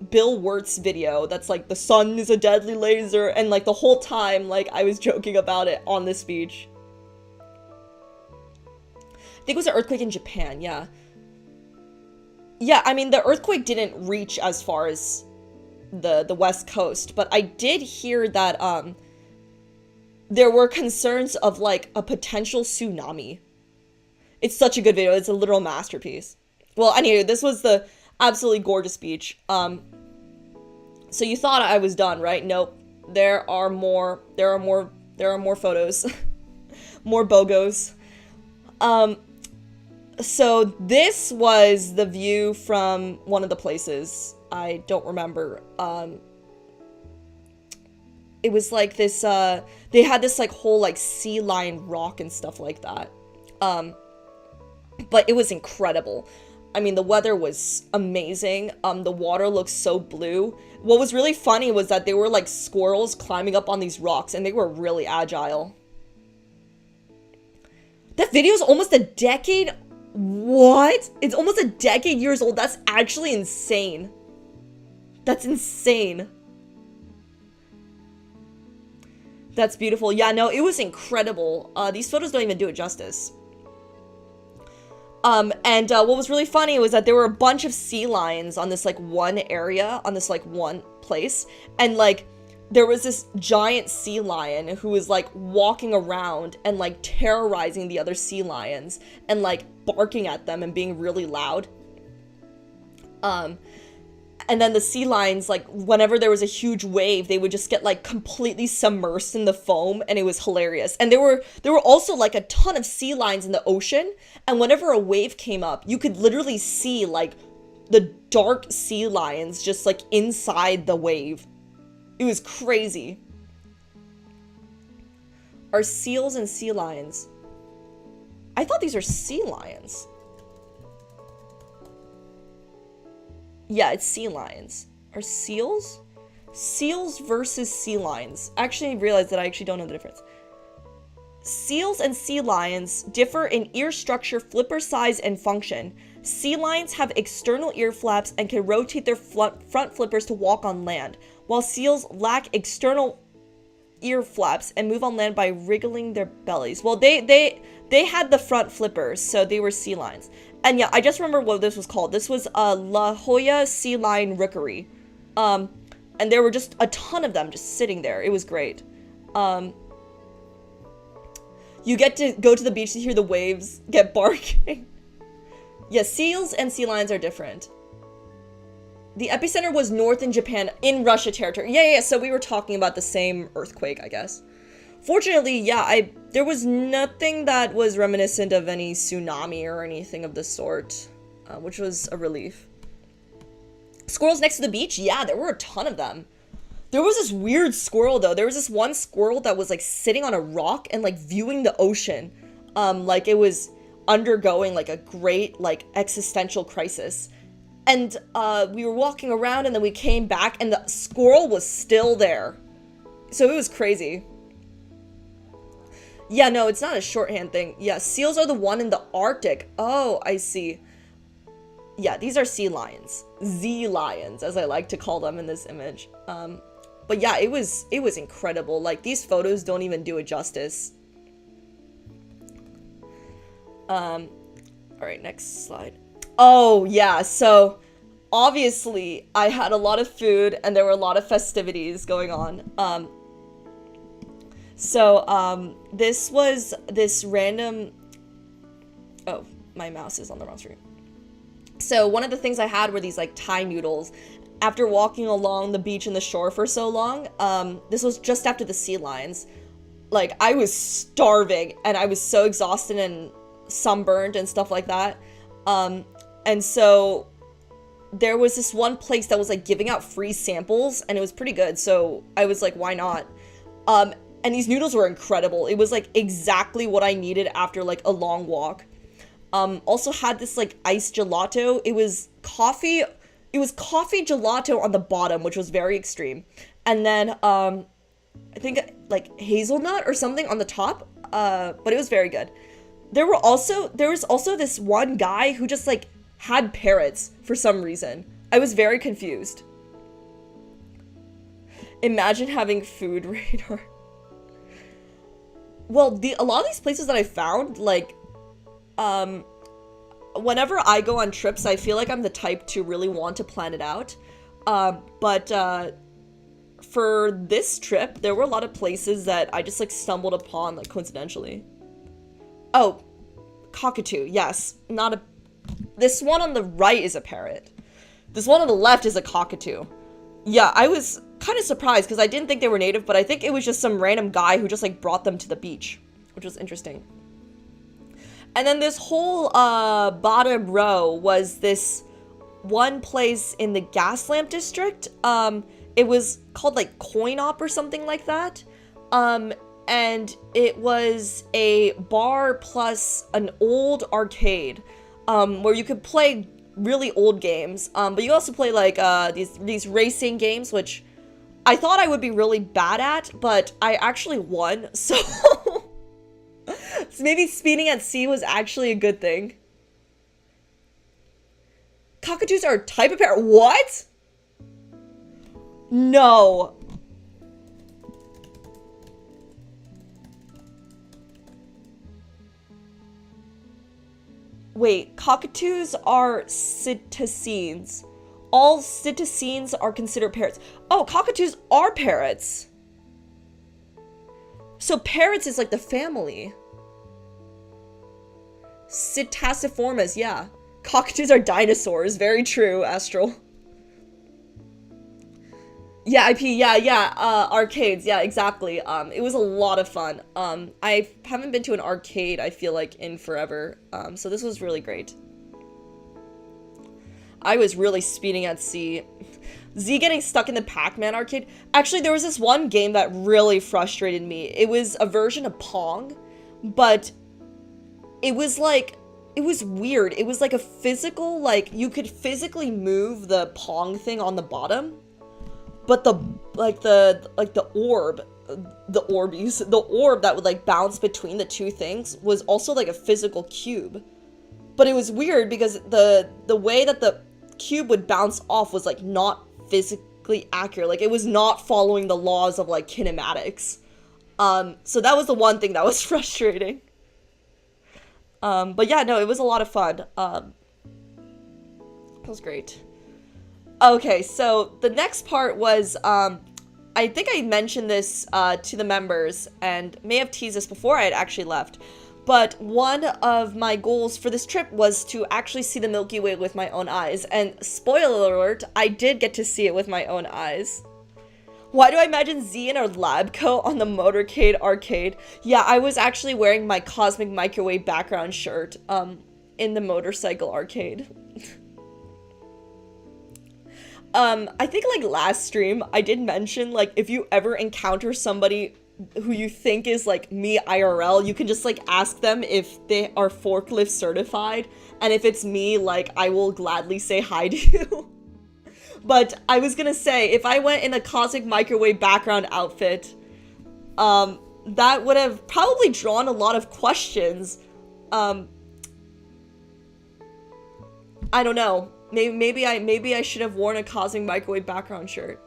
A: Bill Wirtz video that's like, the sun is a deadly laser, and like the whole time, like, I was joking about it on this beach. I think it was an earthquake in Japan, yeah. Yeah, I mean, the earthquake didn't reach as far as the West Coast, but I did hear that, there were concerns of, like, a potential tsunami. It's such a good video. It's a literal masterpiece. Well, anyway, this was the absolutely gorgeous beach. So you thought I was done, right? Nope. There are more photos. More BOGOs. So this was the view from one of the places. I don't remember. It was like this, they had this like whole like sea lion rock and stuff like that. But it was incredible. I mean, the weather was amazing. The water looked so blue. What was really funny was that they were like squirrels climbing up on these rocks, and they were really agile. That video is almost a decade. What? It's almost a decade years old. That's actually insane. That's insane. That's beautiful. Yeah, no, it was incredible. These photos don't even do it justice. And what was really funny was that there were a bunch of sea lions on this, like, one area, on this, like, one place. And, like, there was this giant sea lion who was, like, walking around and, like, terrorizing the other sea lions and, like, barking at them and being really loud. And then the sea lions, like, whenever there was a huge wave, they would just get, like, completely submersed in the foam, and it was hilarious. And there were also, like, a ton of sea lions in the ocean, and whenever a wave came up, you could literally see, like, the dark sea lions just, like, inside the wave. It was crazy. Are seals and sea lions? I thought these are sea lions. Yeah, it's sea lions. Are seals? Seals versus sea lions. Actually, I realized that I actually don't know the difference. Seals and sea lions differ in ear structure, flipper size, and function. Sea lions have external ear flaps and can rotate their front flippers to walk on land, while seals lack external ear flaps and move on land by wriggling their bellies. Well, they had the front flippers, so they were sea lions. And yeah, I just remember what this was called. This was a La Jolla sea lion rookery. And there were just a ton of them just sitting there. It was great. You get to go to the beach to hear the waves get barking. Yeah, seals and sea lions are different. The epicenter was north in Japan, in Russia territory. Yeah, so we were talking about the same earthquake, I guess. Fortunately, yeah, there was nothing that was reminiscent of any tsunami or anything of the sort, which was a relief. Squirrels next to the beach? Yeah, there were a ton of them. There was this weird squirrel, though. There was this one squirrel that was, like, sitting on a rock and, like, viewing the ocean. Like, it was undergoing, like, a great, like, existential crisis. And we were walking around, and then we came back, and the squirrel was still there. So it was crazy. Yeah, no, it's not a shorthand thing. Yeah, seals are the one in the Arctic. Oh, I see. Yeah, these are sea lions. Z-lions, as I like to call them in this image. But yeah, it was incredible. Like, these photos don't even do it justice. Alright, next slide. Oh, yeah, so obviously I had a lot of food and there were a lot of festivities going on. This was this random... Oh, my mouse is on the wrong screen. So one of the things I had were these like Thai noodles. After walking along the beach and the shore for so long, this was just after the sea lions. Like, I was starving and I was so exhausted and sunburned and stuff like that. And so there was this one place that was like giving out free samples and it was pretty good. So I was like, why not? And these noodles were incredible. It was like exactly what I needed after like a long walk. Also had this like iced gelato. It was coffee gelato on the bottom, which was very extreme. And then, I think like hazelnut or something on the top. But it was very good. There was also this one guy who just like had parrots for some reason. I was very confused. Imagine having food radar. Well, a lot of these places that I found, like, whenever I go on trips, I feel like I'm the type to really want to plan it out. But for this trip, there were a lot of places that I just, like, stumbled upon, like, coincidentally. Oh, cockatoo, yes. This one on the right is a parrot. This one on the left is a cockatoo. Yeah, I was kind of surprised because I didn't think they were native, but I think it was just some random guy who just, like, brought them to the beach, which was interesting. And then this whole bottom row was this one place in the gas lamp district. It was called like Coin Op or something like that. And it was a bar plus an old arcade where you could play really old games. But you also play like these racing games, which I thought I would be really bad at, but I actually won. So so maybe speeding at sea was actually a good thing. Cockatoos are a type of parrot. What? No. Wait, cockatoos are cetaceans. All cetaceans are considered parrots. Oh, cockatoos are parrots. So parrots is like the family. Cetaciformes, yeah. Cockatoos are dinosaurs. Very true, Astral. Yeah, IP, yeah, arcades, yeah, exactly. It was a lot of fun. I haven't been to an arcade, I feel like, in forever. So this was really great. I was really speeding at sea. Z getting stuck in the Pac-Man arcade. Actually, there was this one game that really frustrated me. It was a version of Pong, but it was like, it was weird. It was like a physical, like, you could physically move the Pong thing on the bottom, but the orb, the Orbeez, the orb that would like bounce between the two things was also like a physical cube. But it was weird because the way that the cube would bounce off was like not physically accurate. Like, it was not following the laws of like kinematics. So that was the one thing that was frustrating. But yeah, no, it was a lot of fun. It was great. Okay, so the next part was, I think I mentioned this to the members and may have teased this before I had actually left. But one of my goals for this trip was to actually see the Milky Way with my own eyes. And spoiler alert, I did get to see it with my own eyes. Why do I imagine Z in her lab coat on the motorcade arcade? Yeah, I was actually wearing my Cosmic Microwave background shirt in the motorcycle arcade. I think like last stream, I did mention like if you ever encounter somebody who you think is like me IRL, you can just like ask them if they are forklift certified, and if it's me, like I will gladly say hi to you. But I was gonna say, if I went in a cosmic microwave background outfit, that would have probably drawn a lot of questions. I don't know. Maybe I should have worn a cosmic microwave background shirt.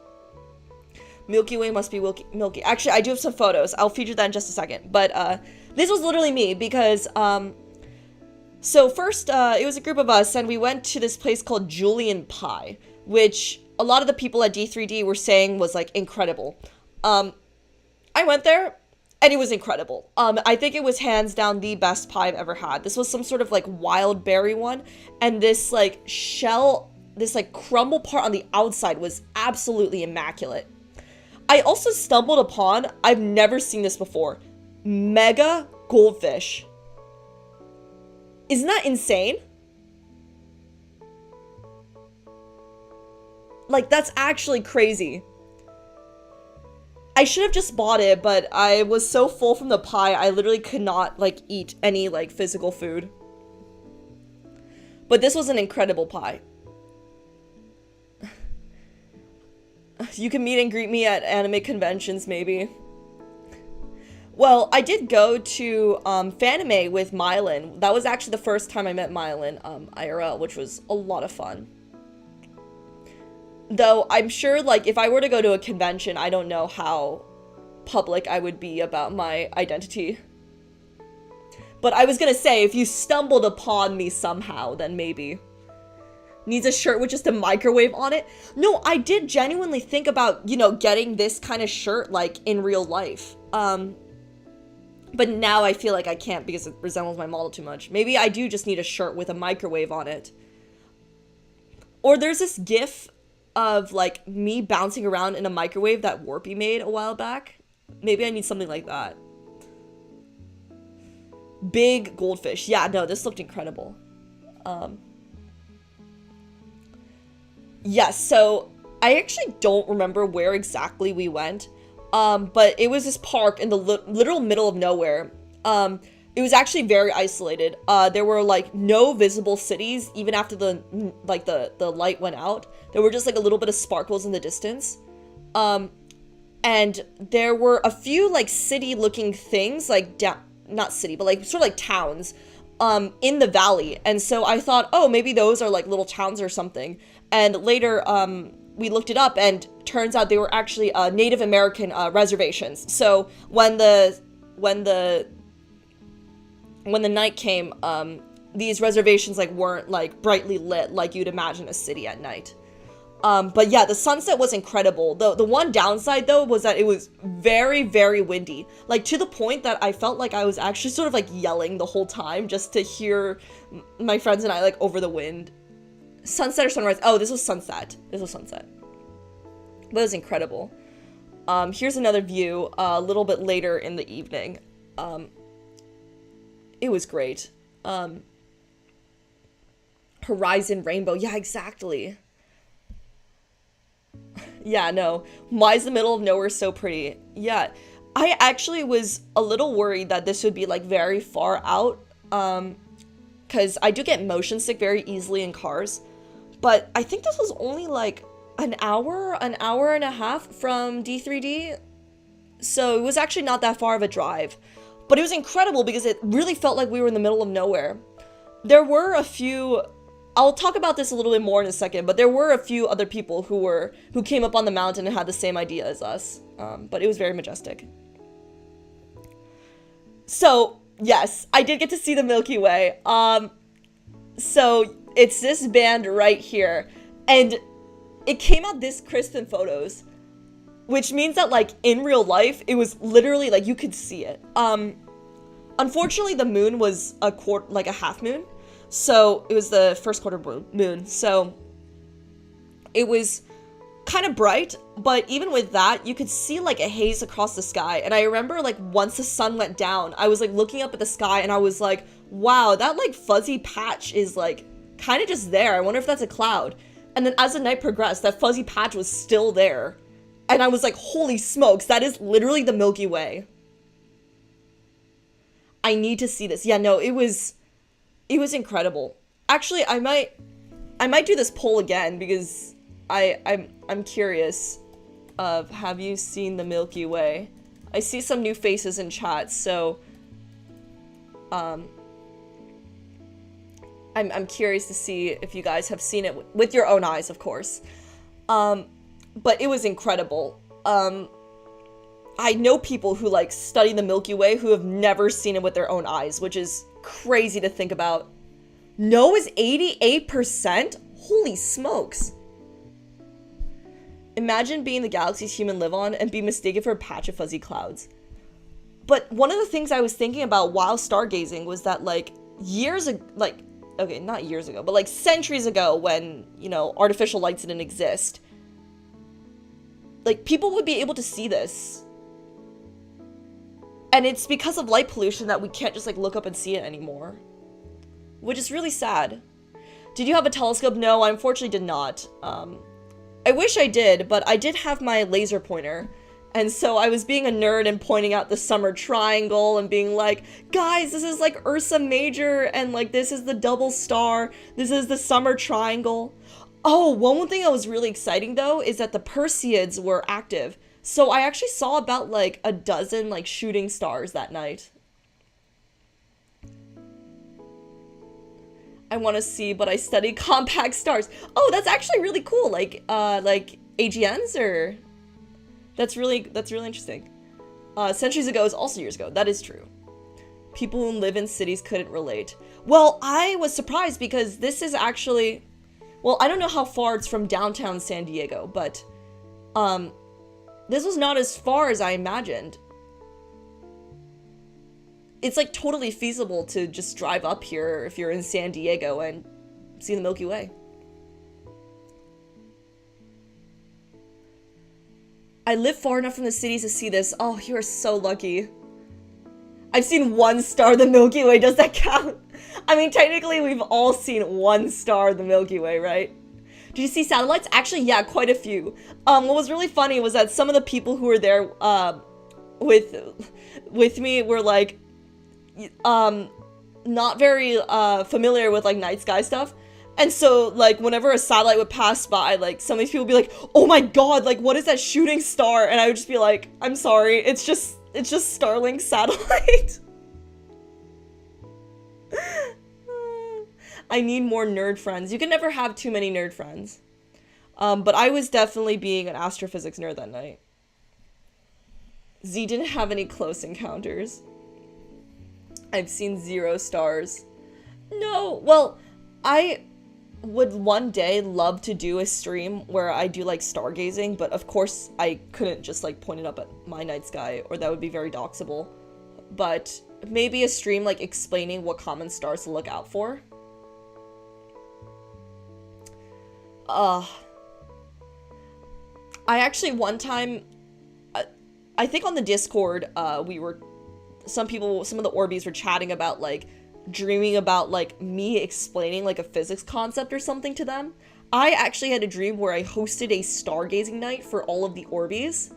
A: Milky Way must be milky. Actually, I do have some photos. I'll feature that in just a second. But this was literally me because so first it was a group of us and we went to this place called Julian Pie, which a lot of the people at D3D were saying was like incredible. I went there and it was incredible. I think it was hands down the best pie I've ever had. This was some sort of like wild berry one, and this like shell, this like crumble part on the outside was absolutely immaculate. I also stumbled upon, I've never seen this before, mega goldfish. Isn't that insane? Like, that's actually crazy. I should have just bought it, but I was so full from the pie, I literally could not, like, eat any, like, physical food. But this was an incredible pie. You can meet and greet me at anime conventions, maybe. Well, I did go to Fanime with Mylan. That was actually the first time I met Mylan IRL, which was a lot of fun. Though, I'm sure, like, if I were to go to a convention, I don't know how public I would be about my identity. But I was gonna say, if you stumbled upon me somehow, then maybe. Needs a shirt with just a microwave on it? No, I did genuinely think about, you know, getting this kind of shirt, like, in real life. But now I feel like I can't because it resembles my model too much. Maybe I do just need a shirt with a microwave on it. Or there's this gif of, like, me bouncing around in a microwave that Warpy made a while back. Maybe I need something like that. Big goldfish. Yeah, no, this looked incredible. Yes, so I actually don't remember where exactly we went, but it was this park in the literal middle of nowhere. It was actually very isolated. There were like no visible cities even after the light went out. There were just like a little bit of sparkles in the distance. And there were a few like city looking things, like not city, but like sort of like towns in the valley. And so I thought, oh, maybe those are like little towns or something. And later, we looked it up, and turns out they were actually Native American reservations. So when the night came, these reservations like weren't like brightly lit like you'd imagine a city at night. But yeah, the sunset was incredible. The one downside though was that it was very, very windy. Like to the point that I felt like I was actually sort of like yelling the whole time just to hear my friends and I like over the wind. Sunset or sunrise? Oh, this was sunset. This was sunset. But it was incredible. Here's another view a little bit later in the evening. It was great. Horizon rainbow. Yeah, exactly. Yeah, no. Why is the middle of nowhere so pretty? Yeah, I actually was a little worried that this would be like very far out. Because I do get motion sick very easily in cars. But I think this was only like an hour and a half from D3D. So it was actually not that far of a drive. But it was incredible because it really felt like we were in the middle of nowhere. There were a few, I'll talk about this a little bit more in a second, but there were a few other people who came up on the mountain and had the same idea as us. But it was very majestic. So, yes, I did get to see the Milky Way. So it's this band right here, and it came out this crisp in photos, which means that like in real life it was literally like you could see it. Unfortunately the moon was a half moon, so it was the first quarter moon, so it was kind of bright, but even with that you could see like a haze across the sky. And I remember like once the sun went down, I was like looking up at the sky and I was like, wow, that like fuzzy patch is like kind of just there. I wonder if that's a cloud. And then as the night progressed, that fuzzy patch was still there. And I was like, holy smokes, that is literally the Milky Way. I need to see this. Yeah, no, it was incredible. Actually, I might do this poll again because I'm curious of, have you seen the Milky Way? I see some new faces in chat, so I'm curious to see if you guys have seen it with your own eyes, of course. But it was incredible. I know people who like study the Milky Way who have never seen it with their own eyes, which is crazy to think about. No is 88%? Holy smokes. Imagine being the galaxies humans live on and be mistaken for a patch of fuzzy clouds. But one of the things I was thinking about while stargazing was that like years ago, like, okay, not years ago, but like centuries ago when, you know, artificial lights didn't exist, like people would be able to see this. And it's because of light pollution that we can't just like look up and see it anymore. Which is really sad. Did you have a telescope? No, I unfortunately did not. I wish I did, but I did have my laser pointer. And so I was being a nerd and pointing out the summer triangle and being like, guys, this is like Ursa Major, and like this is the double star. This is the summer triangle. Oh, one thing that was really exciting though is that the Perseids were active. So I actually saw about like a dozen like shooting stars that night. I want to see, but I study compact stars. Oh, that's actually really cool. Like AGNs, or that's really interesting. Centuries ago is also years ago. That is true. People who live in cities couldn't relate. Well, I was surprised because this is actually, well, I don't know how far it's from downtown San Diego, but this was not as far as I imagined. It's like totally feasible to just drive up here if you're in San Diego and see the Milky Way. I live far enough from the cities to see this. Oh, you are so lucky. I've seen one star of the Milky Way. Does that count? I mean, technically we've all seen one star of the Milky Way, right? Did you see satellites? Actually, yeah, quite a few. What was really funny was that some of the people who were there with me were like, not very familiar with like night sky stuff, and so like whenever a satellite would pass by, like some of these people would be like, oh my god, like what is that shooting star? And I would just be like, I'm sorry, it's just Starlink satellite. I need more nerd friends. You can never have too many nerd friends. But I was definitely being an astrophysics nerd that night. Z didn't have any close encounters. I've seen 0 stars. No, well, I would one day love to do a stream where I do like stargazing, but of course I couldn't just like point it up at my night sky, or that would be very doxable. But maybe a stream like explaining what common stars to look out for. I actually one time, I think on the Discord, some of the Orbeez were chatting about like dreaming about like me explaining like a physics concept or something to them. I actually had a dream where I hosted a stargazing night for all of the Orbeez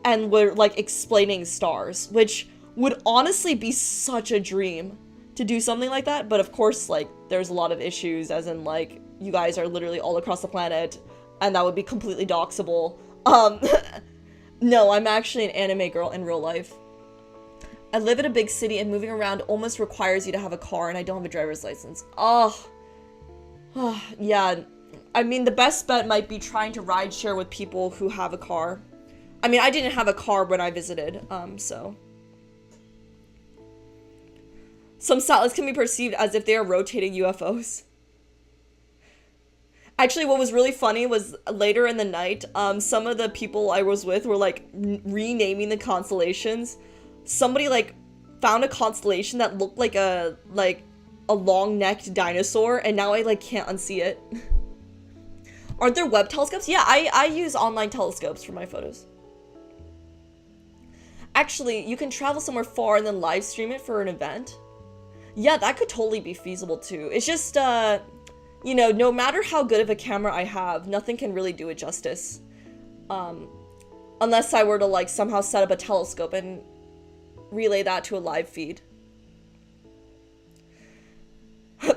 A: and were like explaining stars, which would honestly be such a dream to do something like that. But of course, like there's a lot of issues, as in like you guys are literally all across the planet and that would be completely doxable. No, I'm actually an anime girl in real life. I live in a big city and moving around almost requires you to have a car, and I don't have a driver's license. Oh, yeah. I mean, the best bet might be trying to ride share with people who have a car. I mean, I didn't have a car when I visited, so. Some satellites can be perceived as if they are rotating UFOs. Actually, what was really funny was later in the night, some of the people I was with were like renaming the constellations. Somebody like found a constellation that looked like a long-necked dinosaur, and now I like can't unsee it. Aren't there web telescopes? Yeah, I use online telescopes for my photos. Actually, you can travel somewhere far and then live stream it for an event. Yeah, that could totally be feasible too. It's just you know, no matter how good of a camera I have, nothing can really do it justice. Unless I were to, like, somehow set up a telescope and relay that to a live feed.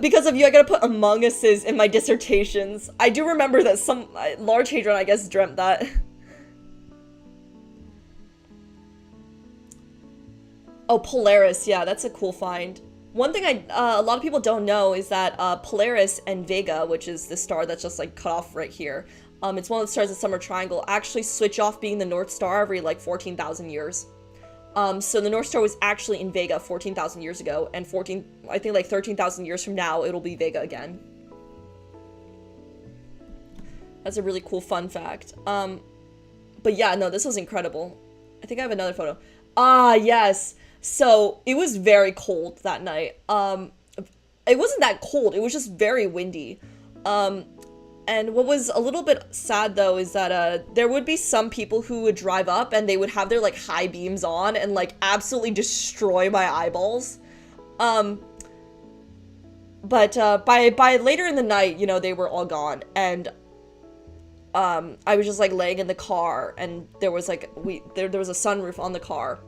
A: Because of you, I gotta put Among Us's in my dissertations. I do remember that some large hadron, I guess, dreamt that. Oh, Polaris, yeah, that's a cool find. One thing a lot of people don't know is that Polaris and Vega, which is the star that's just like cut off right here, it's one of the stars of the Summer Triangle, actually switch off being the North Star every like 14,000 years. So the North Star was actually in Vega 14,000 years ago, and I think like 13,000 years from now, it'll be Vega again. That's a really cool fun fact. But yeah, no, this was incredible. I think I have another photo. Ah, yes. So it was very cold that night. It wasn't that cold, it was just very windy. And what was a little bit sad, though, is that there would be some people who would drive up and they would have their, like, high beams on and, like, absolutely destroy my eyeballs. But by later in the night, you know, they were all gone. And I was just, like, laying in the car, and there was, like, there was a sunroof on the car.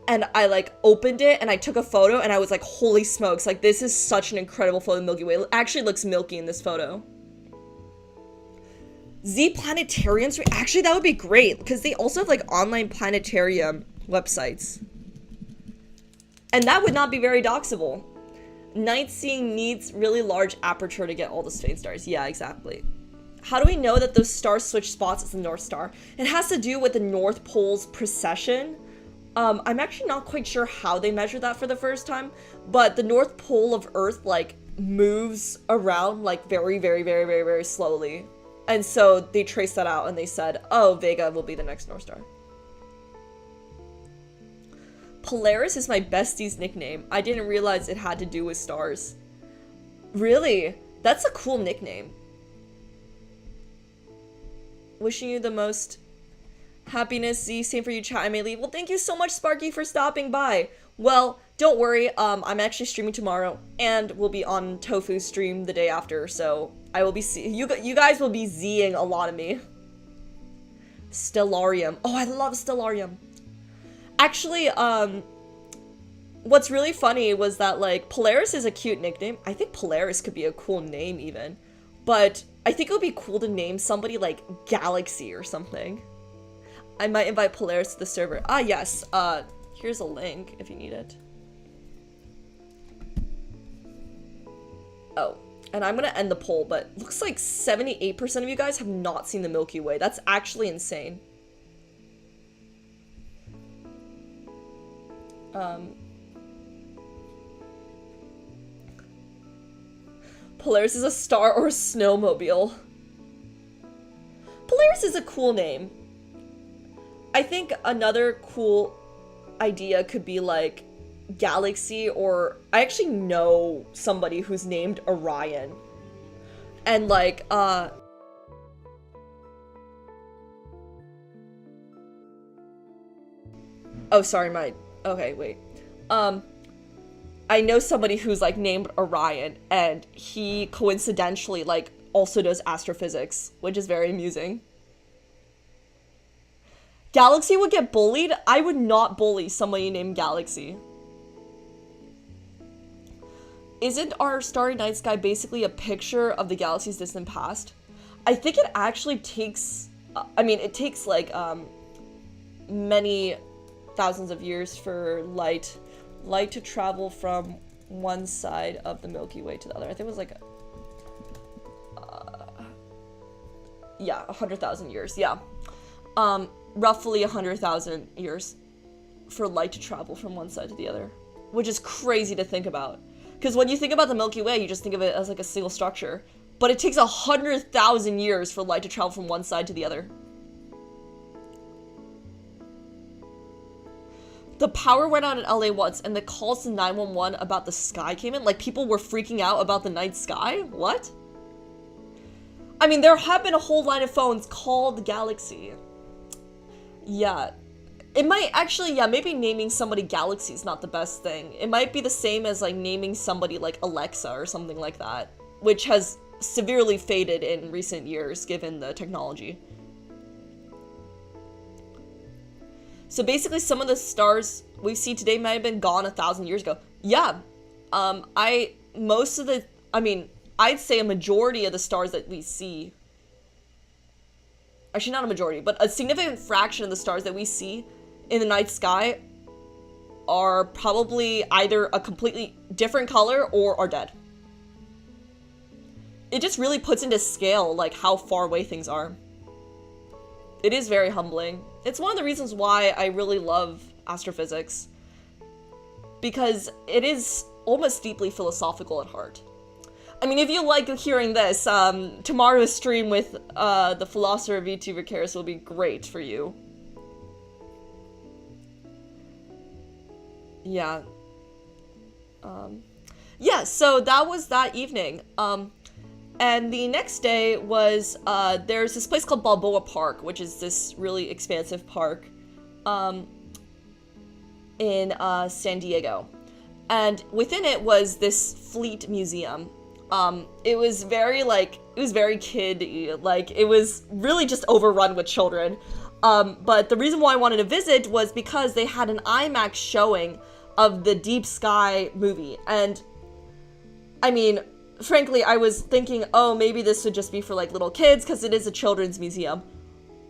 A: And I, like, opened it, and I took a photo, and I was like, holy smokes, like, this is such an incredible photo of the Milky Way. It actually looks milky in this photo. Z Planetariums? Actually, that would be great, because they also have, like, online planetarium websites. And that would not be very doxable. Night seeing needs really large aperture to get all the faint stars. Yeah, exactly. How do we know that those stars switch spots as the North Star? It has to do with the North Pole's precession. I'm actually not quite sure how they measure that for the first time, but the North Pole of Earth, like, moves around, like, very, very, very, very, very slowly. And so they traced that out and they said, oh, Vega will be the next North Star. Polaris is my bestie's nickname. I didn't realize it had to do with stars. Really? That's a cool nickname. Wishing you the most happiness, Z. Same for you, chat. I may leave. Well, thank you so much, Sparky, for stopping by. Well, don't worry. I'm actually streaming tomorrow, and we'll be on Tofu's stream the day after, so I will be you guys will be Zing a lot of me. Stellarium. Oh, I love Stellarium. Actually, what's really funny was that, like, Polaris is a cute nickname. I think Polaris could be a cool name, even. But I think it would be cool to name somebody, like, Galaxy or something. I might invite Polaris to the server. Ah, yes. Here's a link if you need it. Oh, and I'm gonna end the poll, but looks like 78% of you guys have not seen the Milky Way. That's actually insane. Polaris is a star or a snowmobile. Polaris is a cool name. I think another cool idea could be like Galaxy, or I actually know somebody who's named Orion. And like, oh, sorry, okay, wait. I know somebody who's like named Orion, and he coincidentally like also does astrophysics, which is very amusing. Galaxy would get bullied? I would not bully somebody named Galaxy. Isn't our starry night sky basically a picture of the galaxy's distant past? I think it actually takes, I mean, it takes like many thousands of years for light to travel from one side of the Milky Way to the other. I think it was like, yeah, 100,000 years, yeah. Roughly 100,000 years for light to travel from one side to the other, which is crazy to think about. Because when you think about the Milky Way, you just think of it as like a single structure, but it takes 100,000 years for light to travel from one side to the other. The power went out in LA once, and the calls to 911 about the sky came in. Like, people were freaking out about the night sky? What? I mean, there have been a whole line of phones called Galaxy. Yeah. It might actually, yeah, maybe naming somebody Galaxy is not the best thing. It might be the same as, like, naming somebody, like, Alexa or something like that, which has severely faded in recent years, given the technology. So basically some of the stars we see today might have been gone 1,000 years ago. Yeah. I'd say a majority of the stars that we see, actually not a majority, but a significant fraction of the stars that we see in the night sky are probably either a completely different color or are dead. It just really puts into scale, like, how far away things are. It is very humbling. It's one of the reasons why I really love astrophysics, because it is almost deeply philosophical at heart. I mean, if you like hearing this, tomorrow's stream with the philosopher Vtuber Karis will be great for you. Yeah. Yeah, so that was that evening. And the next day was, there's this place called Balboa Park, which is this really expansive park, in, San Diego. And within it was this fleet museum. It was very, kid-y, like, it was really just overrun with children. But the reason why I wanted to visit was because they had an IMAX showing of the Deep Sky movie. And, I mean, frankly, I was thinking, oh, maybe this would just be for, like, little kids, because it is a children's museum.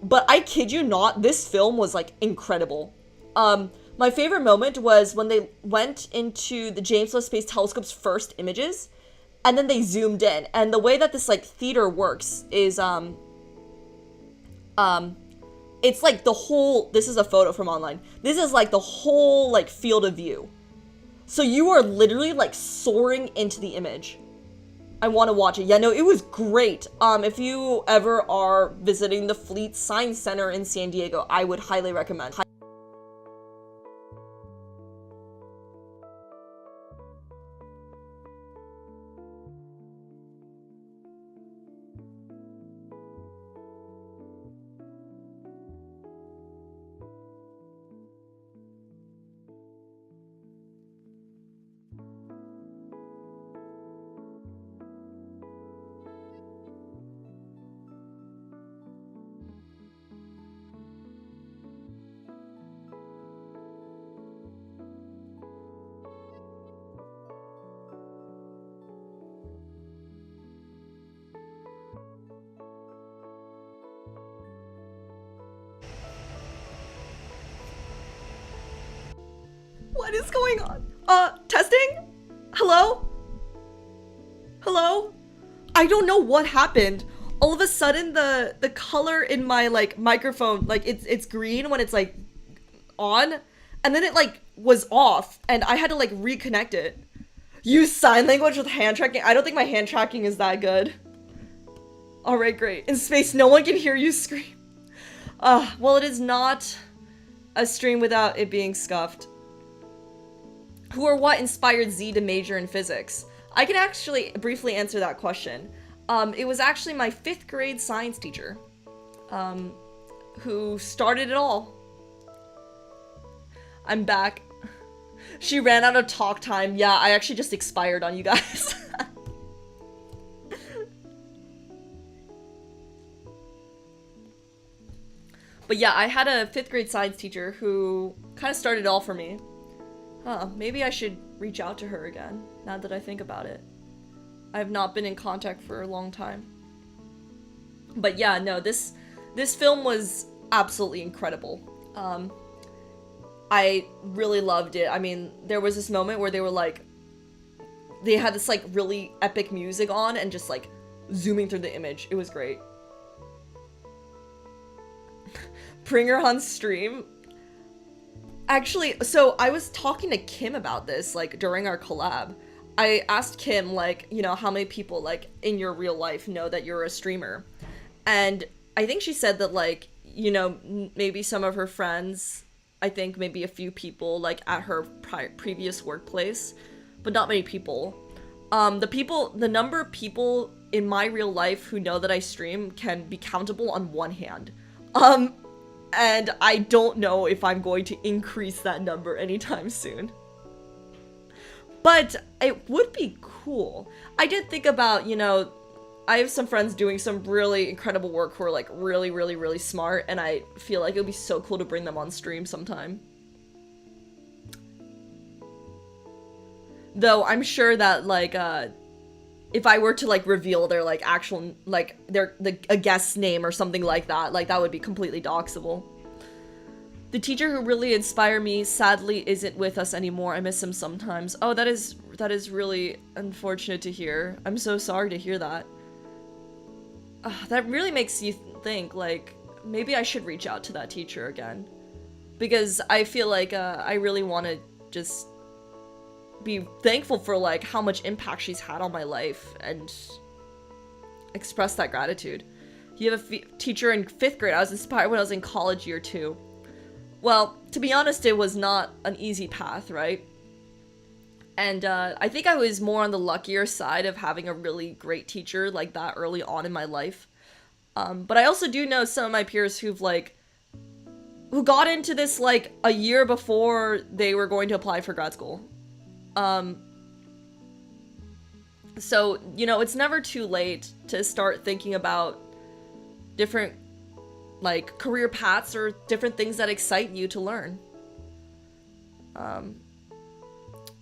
A: But I kid you not, this film was, like, incredible. My favorite moment was when they went into the James Webb Space Telescope's first images, and then they zoomed in. And the way that this, like, theater works is, it's like the whole, this is a photo from online, this is like the whole, like, field of view. So you are literally, like, soaring into the image. I want to watch it. Yeah, no, it was great. If you ever are visiting the Fleet Science Center in San Diego, I would highly recommend. What is going on? Testing? Hello? Hello? I don't know what happened. All of a sudden, the color in my, like, microphone, like, it's green when it's, like, on, and then it, like, was off, and I had to, like, reconnect it. Use sign language with hand tracking? I don't think my hand tracking is that good. Alright, great. In space, no one can hear you scream. Well, it is not a stream without it being scuffed. Who or what inspired Z to major in physics? I can actually briefly answer that question. It was actually my 5th grade science teacher, who started it all. I'm back. She ran out of talk time. Yeah, I actually just expired on you guys. But yeah, I had a 5th grade science teacher who kind of started it all for me. Huh, maybe I should reach out to her again, now that I think about it. I have not been in contact for a long time. But yeah, no, this film was absolutely incredible. I really loved it. I mean, there was this moment where they were like, they had this, like, really epic music on and just, like, zooming through the image. It was great. Pringer on stream? Actually, so I was talking to Kim about this, like, during our collab. I asked Kim, like, you know, how many people, like, in your real life know that you're a streamer? And I think she said that, like, you know, maybe some of her friends, I think maybe a few people, like, at her previous workplace, but not many people. The number of people in my real life who know that I stream can be countable on one hand. And I don't know if I'm going to increase that number anytime soon. But it would be cool. I did think about, you know, I have some friends doing some really incredible work who are like really, really, really smart, and I feel like it would be so cool to bring them on stream sometime. Though I'm sure that like if I were to like reveal their like actual like a guest name or something like that would be completely doxable. The teacher who really inspired me sadly isn't with us anymore. I miss him sometimes. Oh, that is really unfortunate to hear. I'm so sorry to hear that. That really makes you think, like, maybe I should reach out to that teacher again. Because I feel like I really want to just be thankful for, like, how much impact she's had on my life and express that gratitude. You have a teacher in 5th grade. I was inspired when I was in college year 2. Well, to be honest, it was not an easy path, right? And I think I was more on the luckier side of having a really great teacher like that early on in my life. But I also do know some of my peers who got into this like a year before they were going to apply for grad school. So, you know, it's never too late to start thinking about different like career paths or different things that excite you to learn.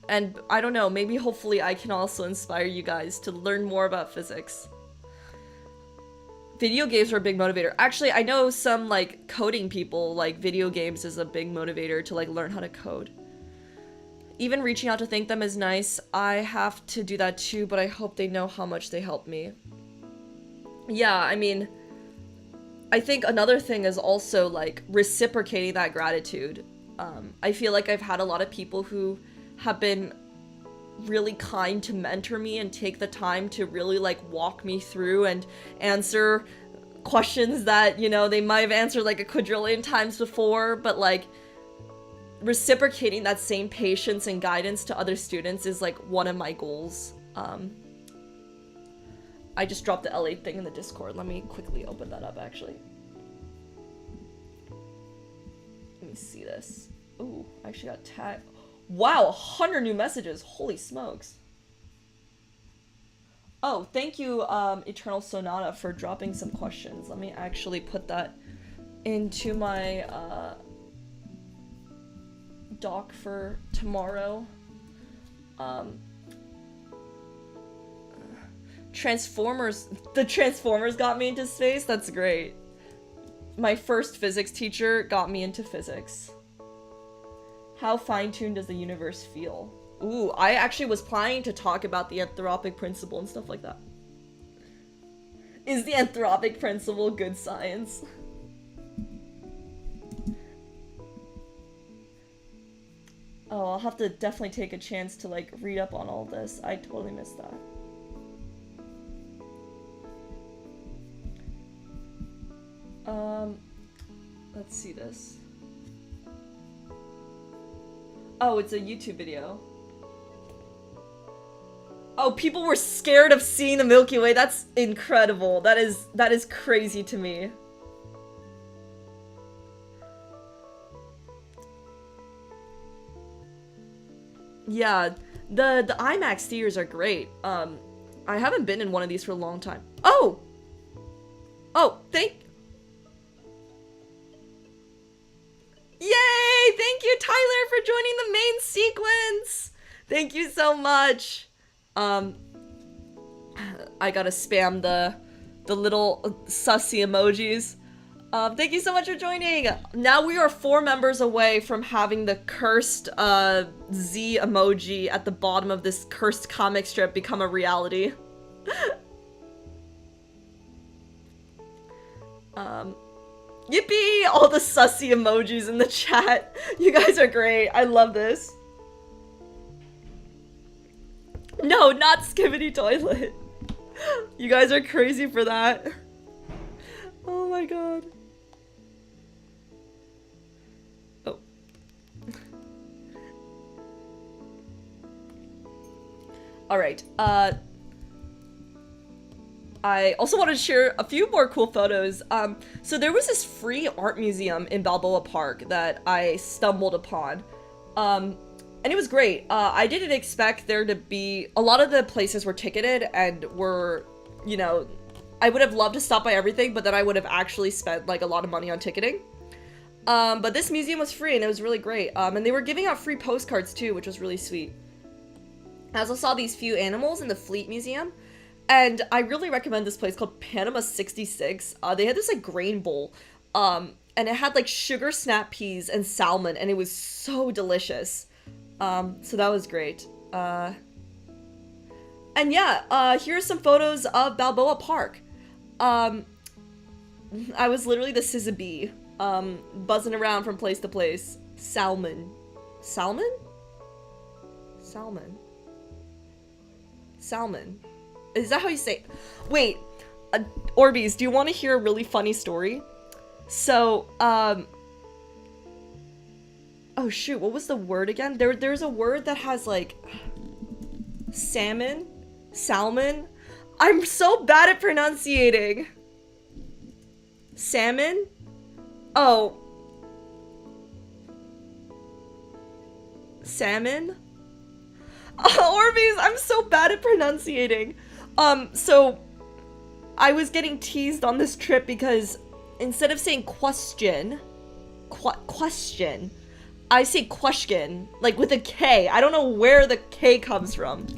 A: And I don't know, maybe hopefully I can also inspire you guys to learn more about physics. Video games are a big motivator. Actually, I know some like coding people, like video games is a big motivator to like learn how to code. Even reaching out to thank them is nice. I have to do that too, but I hope they know how much they helped me. Yeah, I mean, I think another thing is also like reciprocating that gratitude. I feel like I've had a lot of people who have been really kind to mentor me and take the time to really like walk me through and answer questions that, you know, they might have answered like a quadrillion times before, but like reciprocating that same patience and guidance to other students is like one of my goals. I just dropped the LA thing in the Discord. Let me quickly open that up actually. Let me see this. Ooh, I actually got tagged. Wow, 100 new messages. Holy smokes. Oh, thank you, Eternal Sonata, for dropping some questions. Let me actually put that into my doc for tomorrow. Transformers. The Transformers got me into space? That's great. My first physics teacher got me into physics. How fine-tuned does the universe feel? Ooh, I actually was planning to talk about the anthropic principle and stuff like that. Is the anthropic principle good science? Oh, I'll have to definitely take a chance to like read up on all this. I totally missed that. Let's see this. Oh, it's a YouTube video. Oh, people were scared of seeing the Milky Way. That's incredible. That is crazy to me. Yeah, the IMAX theaters are great. I haven't been in one of these for a long time. Oh! Oh, Yay! Thank you, Tyler, for joining the main sequence! Thank you so much! I gotta spam the little sussy emojis. Thank you so much for joining! Now we are 4 members away from having the cursed Z emoji at the bottom of this cursed comic strip become a reality. Yippee! All the sussy emojis in the chat. You guys are great. I love this. No, not Skibbity Toilet. You guys are crazy for that. Oh my god. Oh. Alright, I also wanted to share a few more cool photos. So there was this free art museum in Balboa Park that I stumbled upon. And it was great. I didn't expect there to be... A lot of the places were ticketed and were you know, I would have loved to stop by everything, but then I would have actually spent like a lot of money on ticketing. But this museum was free and it was really great. And they were giving out free postcards too, which was really sweet. I also saw these few animals in the Fleet Museum, and I really recommend this place called Panama 66. They had this like grain bowl, and it had like sugar snap peas and salmon, and it was so delicious. So that was great. And yeah, here are some photos of Balboa Park. I was literally the Syzygy, buzzing around from place to place. Salmon. Salmon? Salmon. Salmon. Is that how you say it? Wait, Orbeez, do you want to hear a really funny story? So, oh shoot, what was the word again? There's a word that has like salmon? Salmon? I'm so bad at pronunciating. Salmon? Oh. Salmon? Orbeez, I'm so bad at pronunciating. So I was getting teased on this trip because instead of saying question, question, I say question, like with a K. I don't know where the K comes from.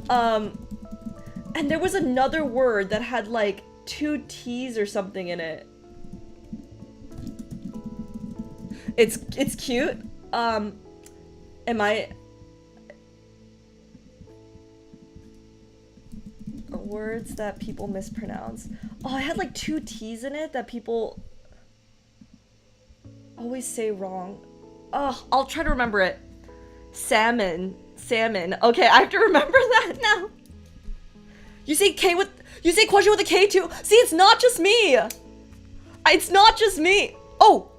A: And there was another word that had like 2 T's or something in it. It's cute. Am I... Words that people mispronounce. Oh, I had like 2 T's in it that people always say wrong. Oh, I'll try to remember it. Salmon. Salmon. Okay, I have to remember that now. You say question with a K too? See, it's not just me. It's not just me. Oh.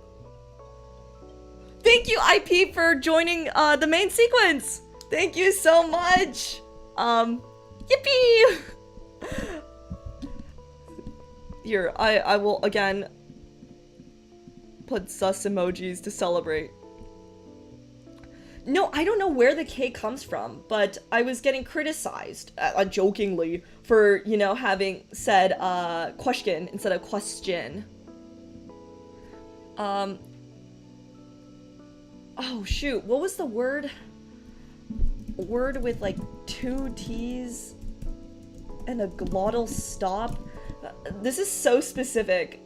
A: Thank you, IP, for joining the main sequence. Thank you so much. Yippee! Here, I will again put sus emojis to celebrate. No, I don't know where the K comes from, but I was getting criticized, jokingly, for, you know, having said, question instead of question. Oh shoot, what was the word? Word with like 2 T's and a glottal stop? This is so specific.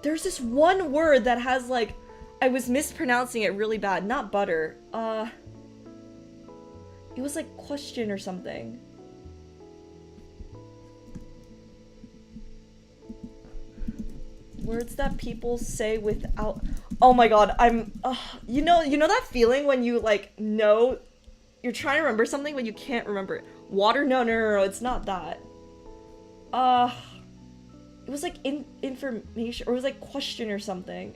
A: There's this one word that has like, I was mispronouncing it really bad. Not butter. It was like question or something. Words that people say without... Oh my god, I'm... you know that feeling when you, like, know... You're trying to remember something, but you can't remember it. Water? No, it's not that. It was, like, information... Or it was, like, question or something.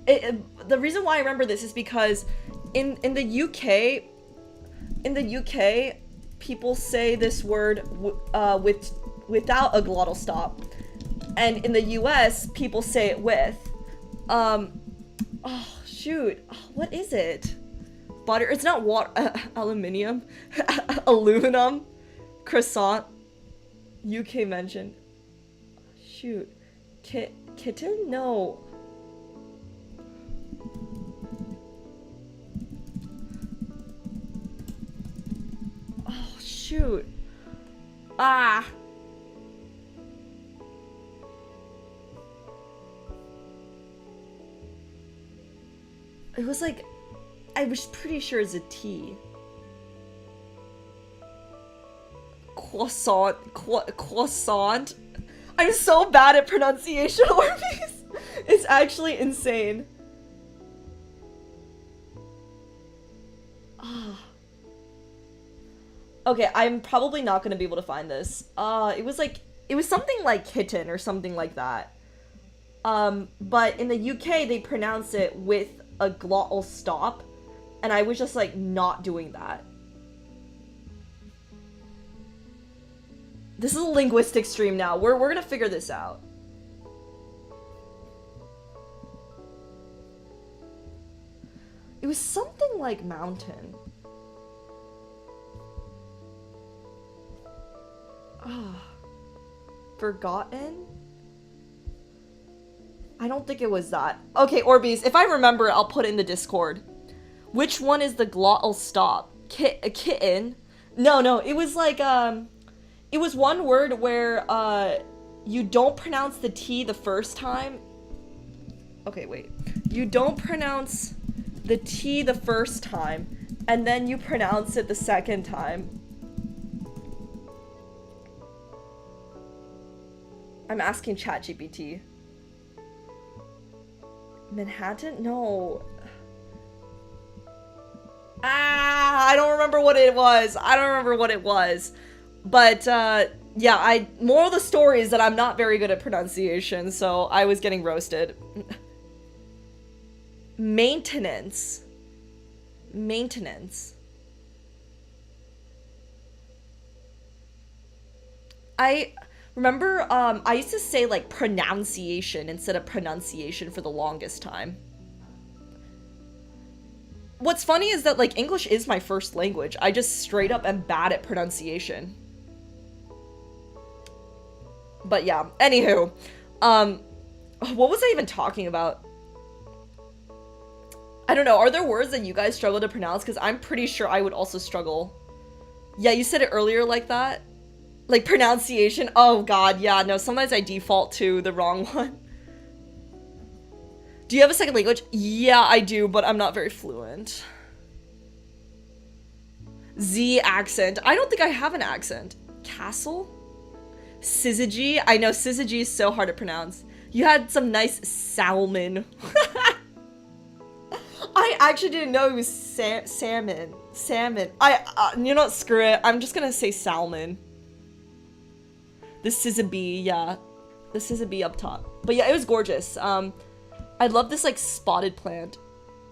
A: The reason why I remember this is because in the UK... In the UK, people say this word without a glottal stop, and in the US people say it with. Oh shoot, what is it? Butter? It's not water. Aluminium. Aluminum. Croissant. UK mentioned. Shoot. Kitten? No. Oh shoot. Ah. It was like, I was pretty sure it's a T. Croissant. Croissant. I'm so bad at pronunciation, Orbeez. It's actually insane. Ah. Okay, I'm probably not gonna be able to find this. It was something like kitten or something like that. But in the UK, they pronounce it with a glottal stop, and I was just like not doing that. This is a linguistic stream now. We're gonna figure this out. It was something like mountain. Ah, forgotten? I don't think it was that. Okay, Orbeez, if I remember, I'll put it in the Discord. Which one is the glottal stop? A kitten? No, it was like, it was one word where, you don't pronounce the T the first time. Okay, wait. You don't pronounce the T the first time, and then you pronounce it the second time. I'm asking ChatGPT. Manhattan? No. Ah, I don't remember what it was. But, yeah, moral of the story is that I'm not very good at pronunciation, so I was getting roasted. Maintenance. I remember, I used to say, like, pronunciation instead of pronunciation for the longest time. What's funny is that, like, English is my first language. I just straight up am bad at pronunciation. But yeah, anywho. What was I even talking about? I don't know, are there words that you guys struggle to pronounce? Because I'm pretty sure I would also struggle. Yeah, you said it earlier like that? Like, pronunciation? Oh god, yeah, no, sometimes I default to the wrong one. Do you have a second language? Yeah, I do, but I'm not very fluent. Z accent. I don't think I have an accent. Castle? Syzygy? I know, Syzygy is so hard to pronounce. You had some nice salmon. I actually didn't know it was salmon. You know what, screw it. I'm just gonna say salmon. The Syzygy, yeah. The Syzygy up top. But yeah, it was gorgeous. I love this, like, spotted plant.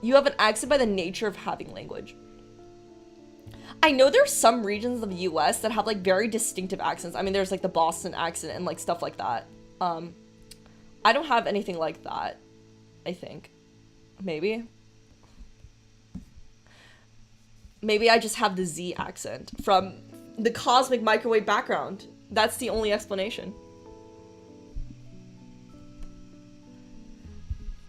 A: You have an accent by the nature of having language. I know there's some regions of the US that have, like, very distinctive accents. I mean, there's, like, the Boston accent and, like, stuff like that. I don't have anything like that, I think. Maybe. Maybe I just have the Z accent from the cosmic microwave background. That's the only explanation.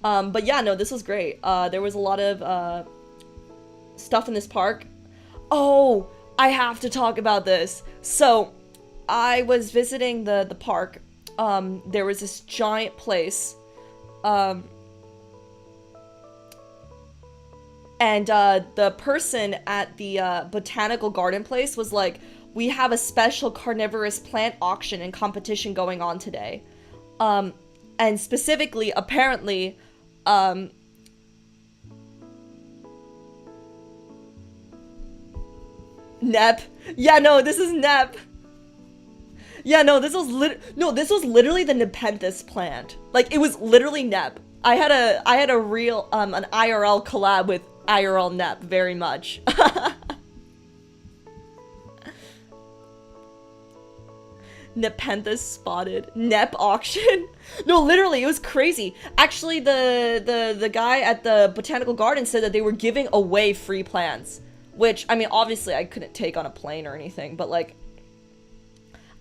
A: But yeah, no, this was great. There was a lot of, stuff in this park. Oh, I have to talk about this. So, I was visiting the park. There was this giant place. And the person at the botanical garden place was like, we have a special carnivorous plant auction and competition going on today. And specifically, apparently, Nep. Yeah, no, this is Nep. Yeah, no, this was literally the Nepenthes plant. Like, it was literally Nep. I had a real, an IRL collab with IRL Nep, very much. Nepenthes spotted. Nep auction? No, literally, it was crazy. Actually, the guy at the botanical garden said that they were giving away free plants. Which, I mean, obviously I couldn't take on a plane or anything, but, like,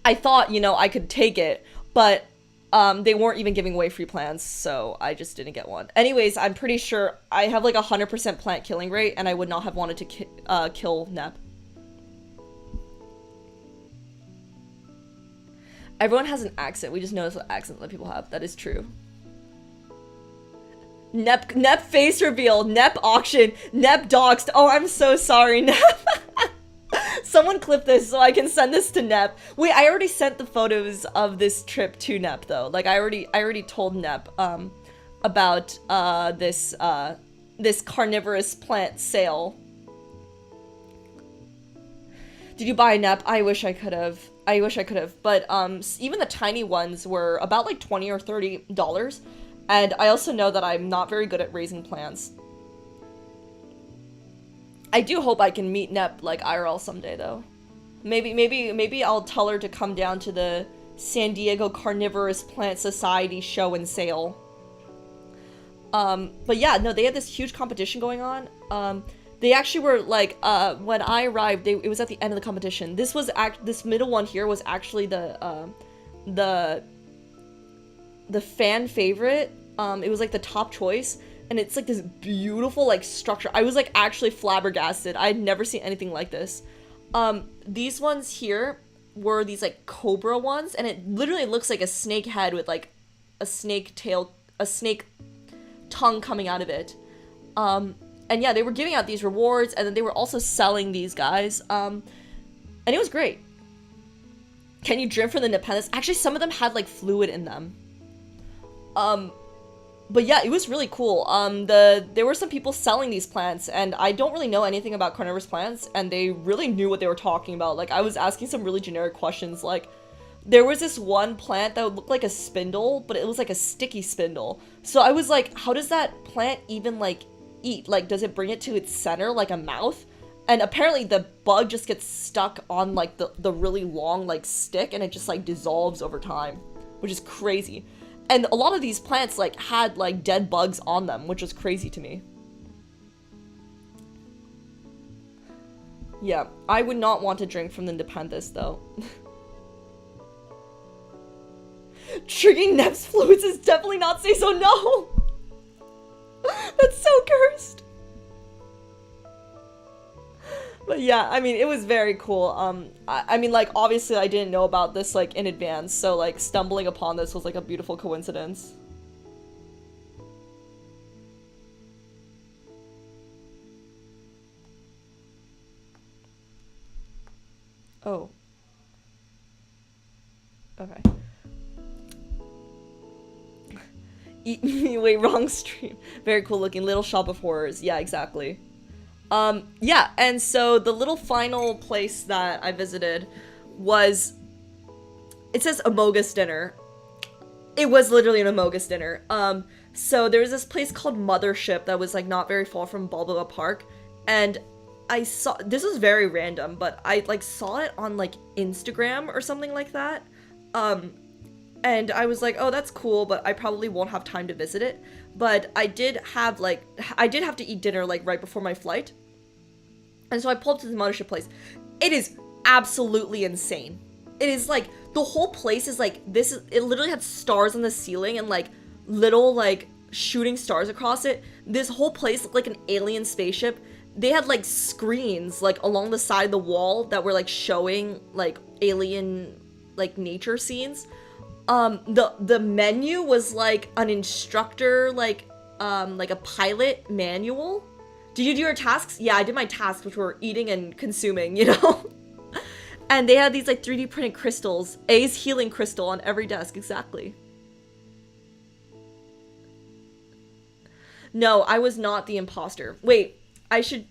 A: I thought, you know, I could take it, but they weren't even giving away free plants, so I just didn't get one. Anyways, I'm pretty sure I have, like, 100% plant killing rate, and I would not have wanted to kill Nep. Everyone has an accent. We just notice what accent that people have. That is true. Nep face reveal. Nep auction. Nep doxed. Oh, I'm so sorry, Nep. Someone clip this so I can send this to Nep. Wait, I already sent the photos of this trip to Nep though. Like, I already told Nep about this carnivorous plant sale. Did you buy a Nep? I wish I could have. But even the tiny ones were about like $20 or $30. And I also know that I'm not very good at raising plants. I do hope I can meet Nep like IRL someday though. Maybe I'll tell her to come down to the San Diego Carnivorous Plant Society show and sale. But yeah, no, they had this huge competition going on. They actually were like, when I arrived, it was at the end of the competition. This middle one here was actually the fan favorite. It was like the top choice, and it's like this beautiful like structure. I was like actually flabbergasted. I'd never seen anything like this. These ones here were these like cobra ones, and it literally looks like a snake head with like a snake tail, a snake tongue coming out of it. And yeah, they were giving out these rewards, and then they were also selling these guys. And it was great. Can you drink from the Independence? Actually, some of them had like fluid in them. But yeah, it was really cool. There were some people selling these plants, and I don't really know anything about carnivorous plants, and they really knew what they were talking about. Like, I was asking some really generic questions, like, there was this one plant that would look like a spindle, but it was like a sticky spindle. So I was like, how does that plant even, like, eat? Like, does it bring it to its center, like a mouth? And apparently the bug just gets stuck on, like, the really long, like, stick, and it just, like, dissolves over time, which is crazy. And a lot of these plants, like, had, like, dead bugs on them, which was crazy to me. Yeah, I would not want to drink from the Independence, though. Triggering Nep's fluids is definitely not say so, no! That's so cursed! But yeah, I mean, it was very cool. I mean, like, obviously I didn't know about this, like, in advance, so, like, stumbling upon this was, like, a beautiful coincidence. Oh. Okay. Eat me, wait, wrong stream. Very cool looking. Little Shop of Horrors. Yeah, exactly. Yeah, and so the little final place that I visited was, it says Amogus Dinner. It was literally an Amogus Dinner. So there was this place called Mothership that was, like, not very far from Balboa Park, and I saw, this was very random, but I, like, saw it on, like, Instagram or something like that. And I was like, oh, that's cool, but I probably won't have time to visit it. But I did have to eat dinner, like, right before my flight. And so I pulled up to the Mothership place. It is absolutely insane. It is, like, the whole place is, like, it literally had stars on the ceiling and, like, little, like, shooting stars across it. This whole place looked like an alien spaceship. They had, like, screens, like, along the side of the wall that were, like, showing, like, alien, like, nature scenes. The menu was, like, an instructor, like a pilot manual. Did you do your tasks? Yeah, I did my tasks, which were eating and consuming, you know? And they had these, like, 3D printed crystals. A's healing crystal on every desk, exactly. No, I was not the imposter. Wait, I should,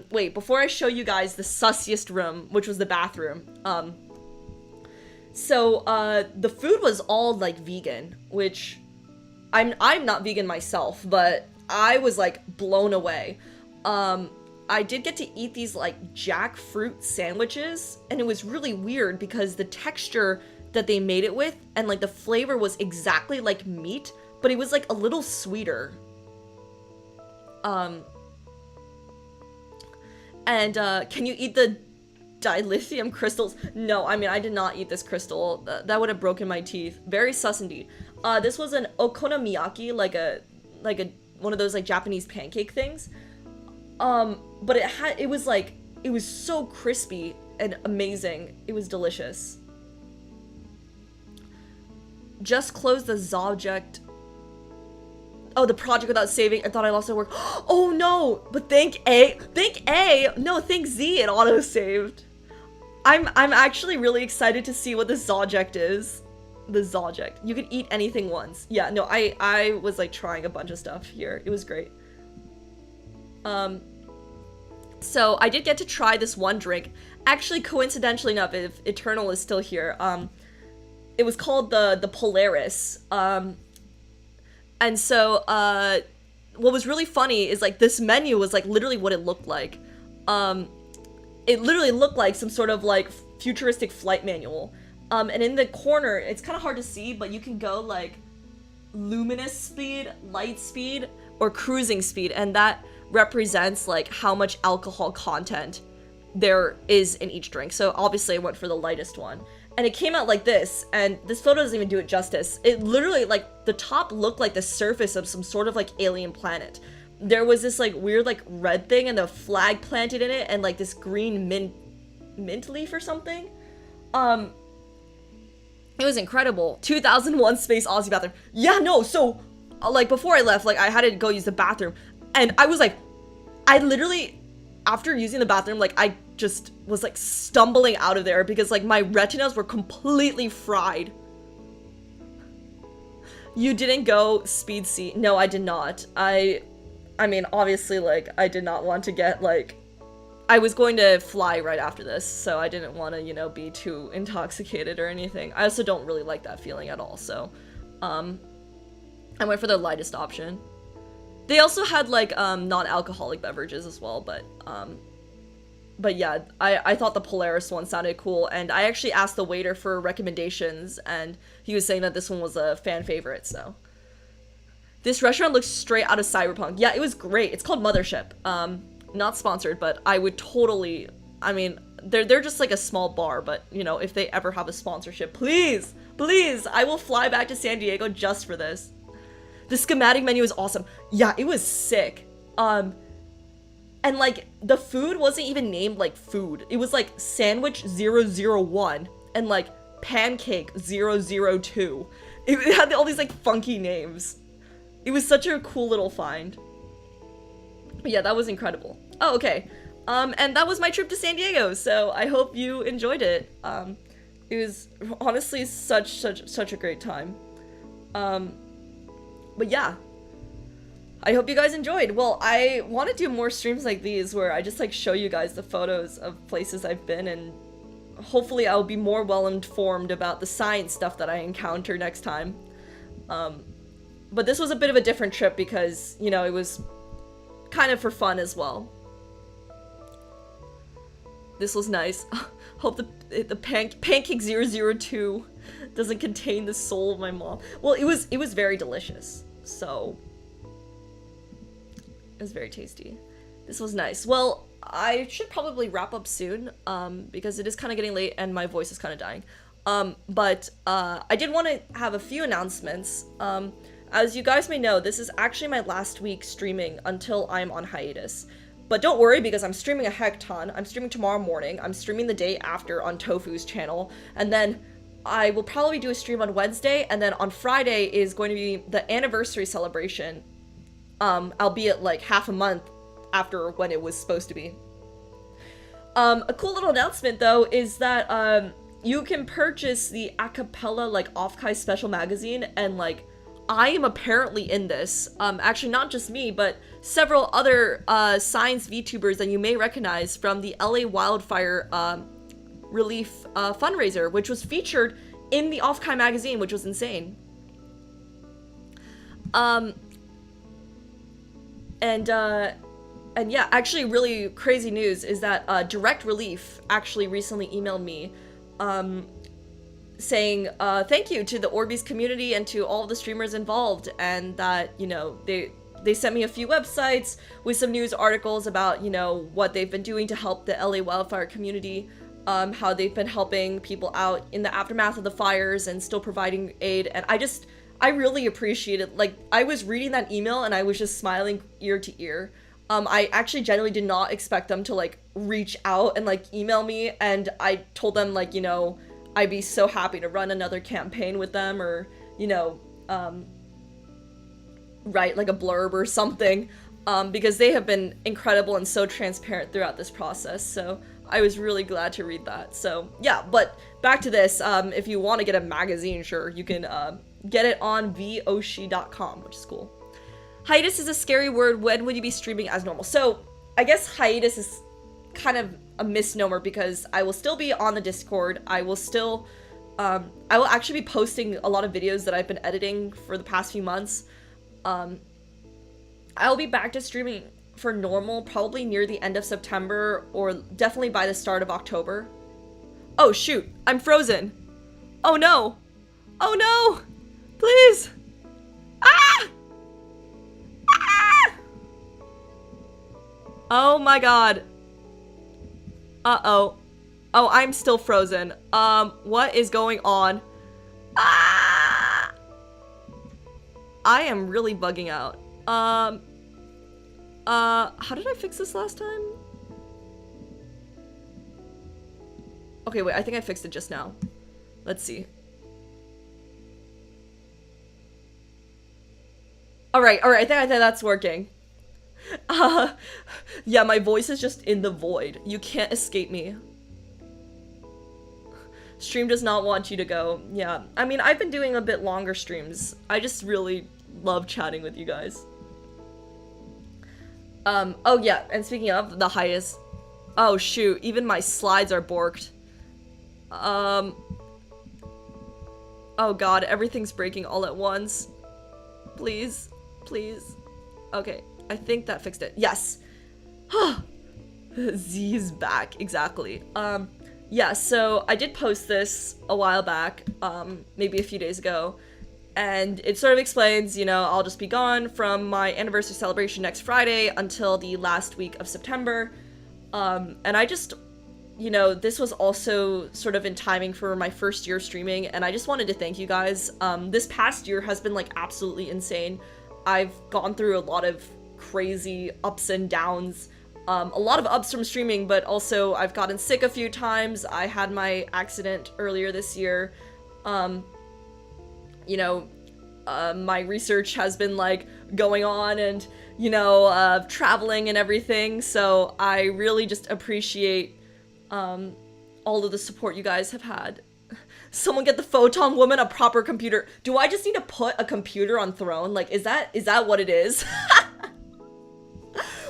A: wait, before I show you guys the sussiest room, which was the bathroom, so, the food was all, like, vegan, which I'm not vegan myself, but I was, like, blown away. I did get to eat these, like, jackfruit sandwiches, and it was really weird because the texture that they made it with and, like, the flavor was exactly like meat, but it was, like, a little sweeter. And, can you eat the dilithium crystals? No, I mean, I did not eat this crystal. That would have broken my teeth. Very sus indeed. This was an okonomiyaki, like a one of those, like, Japanese pancake things. But it was so crispy and amazing. It was delicious. Just closed the Zobject. Oh, the project without saving. I thought I lost my work. Oh no! But thank A. No, thank Z. It auto saved. I'm actually really excited to see what the Zobject is. The Zobject. You can eat anything once. Yeah, no, I was, like, trying a bunch of stuff here. It was great. So I did get to try this one drink. Actually, coincidentally enough, if Eternal is still here, it was called the Polaris. And so, what was really funny is, like, this menu was, like, literally what it looked like. It literally looked like some sort of, like, futuristic flight manual. And in the corner, it's kind of hard to see, but you can go, like, luminous speed, light speed, or cruising speed, and that represents like how much alcohol content there is in each drink. So obviously I went for the lightest one, and it came out like this, and this photo doesn't even do it justice. It literally, like, the top looked like the surface of some sort of like alien planet. There was this like weird like red thing and a flag planted in it, and like this green mint leaf or something. It was incredible. 2001 Space Odyssey bathroom. Yeah, no, so like before I left, like I had to go use the bathroom, and I was like, I literally, after using the bathroom, like I just was like stumbling out of there because like my retinas were completely fried. You didn't go speed sea? No, I did not. I mean, obviously, like, I did not want to get, like, I was going to fly right after this, so I didn't want to, you know, be too intoxicated or anything. I also don't really like that feeling at all, so, I went for the lightest option. They also had, like, non-alcoholic beverages as well, but yeah, I thought the Polaris one sounded cool, and I actually asked the waiter for recommendations, and he was saying that this one was a fan favorite, so. This restaurant looks straight out of Cyberpunk. Yeah, it was great. It's called Mothership. Not sponsored, but I would totally, I mean, they're just like a small bar, but, you know, if they ever have a sponsorship, please, I will fly back to San Diego just for this. The schematic menu is awesome. Yeah, it was sick. And, like, the food wasn't even named, like, food. It was, like, Sandwich 001 and, like, Pancake 002. It had all these, like, funky names. It was such a cool little find. But yeah, that was incredible. Oh, okay. And that was my trip to San Diego, so I hope you enjoyed it. It was honestly such a great time. But yeah. I hope you guys enjoyed. Well, I want to do more streams like these where I just like show you guys the photos of places I've been, and hopefully I'll be more well informed about the science stuff that I encounter next time. But this was a bit of a different trip because, you know, it was kind of for fun as well. This was nice. Hope the Pancake 002 doesn't contain the soul of my mom. Well, it was very delicious. So it was very tasty. This was nice. Well, I should probably wrap up soon because it is kind of getting late and my voice is kind of dying. But I did want to have a few announcements. As you guys may know, this is actually my last week streaming until I'm on hiatus. But don't worry, because I'm streaming a heck ton. I'm streaming tomorrow morning, I'm streaming the day after on Tofu's channel, and then I will probably do a stream on Wednesday, and then on Friday is going to be the anniversary celebration, albeit like half a month after when it was supposed to be. A cool little announcement, though, is that you can purchase the Acapella, like, Offkai special magazine, and, like, I am apparently in this. Actually, not just me, but several other science VTubers that you may recognize from the LA wildfire relief fundraiser, which was featured in the Offkai magazine, which was insane. And yeah, actually really crazy news is that Direct Relief actually recently emailed me saying thank you to the Orbeez community and to all of the streamers involved, and that, you know, they sent me a few websites with some news articles about, you know, what they've been doing to help the LA wildfire community, how they've been helping people out in the aftermath of the fires and still providing aid, and I really appreciate it. Like, I was reading that email and I was just smiling ear to ear. I actually genuinely did not expect them to, like, reach out and, like, email me, and I told them, like, you know, I'd be so happy to run another campaign with them, or, you know, write, like, a blurb or something, because they have been incredible and so transparent throughout this process, so I was really glad to read that. So, yeah, but back to this, if you want to get a magazine, sure, you can get it on voshi.com, which is cool. Hiatus is a scary word. When would you be streaming as normal? So, I guess hiatus is kind of a misnomer because I will still be on the Discord. I will still, I will actually be posting a lot of videos that I've been editing for the past few months. I'll be back to streaming for normal probably near the end of September, or definitely by the start of October. Oh shoot, I'm frozen. Oh no. Oh no. Please. Ah! Ah! Oh my god. Uh-oh. Oh, I'm still frozen. What is going on? Ah! I am really bugging out. How did I fix this last time? Okay, wait, I think I fixed it just now. Let's see. Alright, I think that's working. Yeah, my voice is just in the void. You can't escape me. Stream does not want you to go. Yeah, I mean, I've been doing a bit longer streams. I just really love chatting with you guys. Oh yeah, and speaking of the highest... Oh shoot, even my slides are borked. Oh god, everything's breaking all at once. Please, please. Okay, I think that fixed it. Yes! Z is back, exactly. Yeah, so I did post this a while back, maybe a few days ago, and it sort of explains, you know, I'll just be gone from my anniversary celebration next Friday until the last week of September, and I just, you know, this was also sort of in timing for my first year streaming, and I just wanted to thank you guys. This past year has been, like, absolutely insane. I've gone through a lot of crazy ups and downs, a lot of ups from streaming, but also I've gotten sick a few times. I had my accident earlier this year. You know, my research has been, like, going on and, you know, traveling and everything, so I really just appreciate, all of the support you guys have had. Someone get the photon woman a proper computer. Do I just need to put a computer on throne? Like, is that what it is?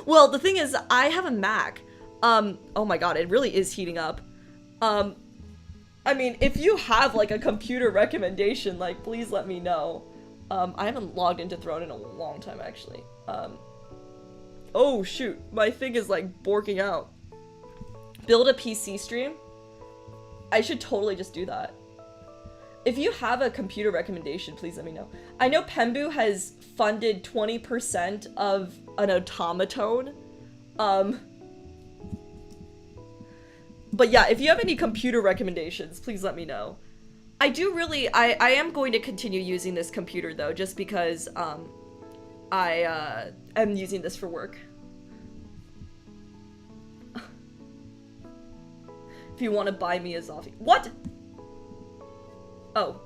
A: Well, the thing is, I have a Mac. Oh my god, it really is heating up. I mean, if you have, like, a computer recommendation, like, please let me know. I haven't logged into Throne in a long time, actually. Oh, shoot. My thing is, like, borking out. Build a PC stream? I should totally just do that. If you have a computer recommendation, please let me know. I know Pembu has funded 20% of an automaton. But yeah, if you have any computer recommendations, please let me know. I do really, I am going to continue using this computer though, just because, I, am using this for work. If you want to buy me a Zoffy. What? Oh.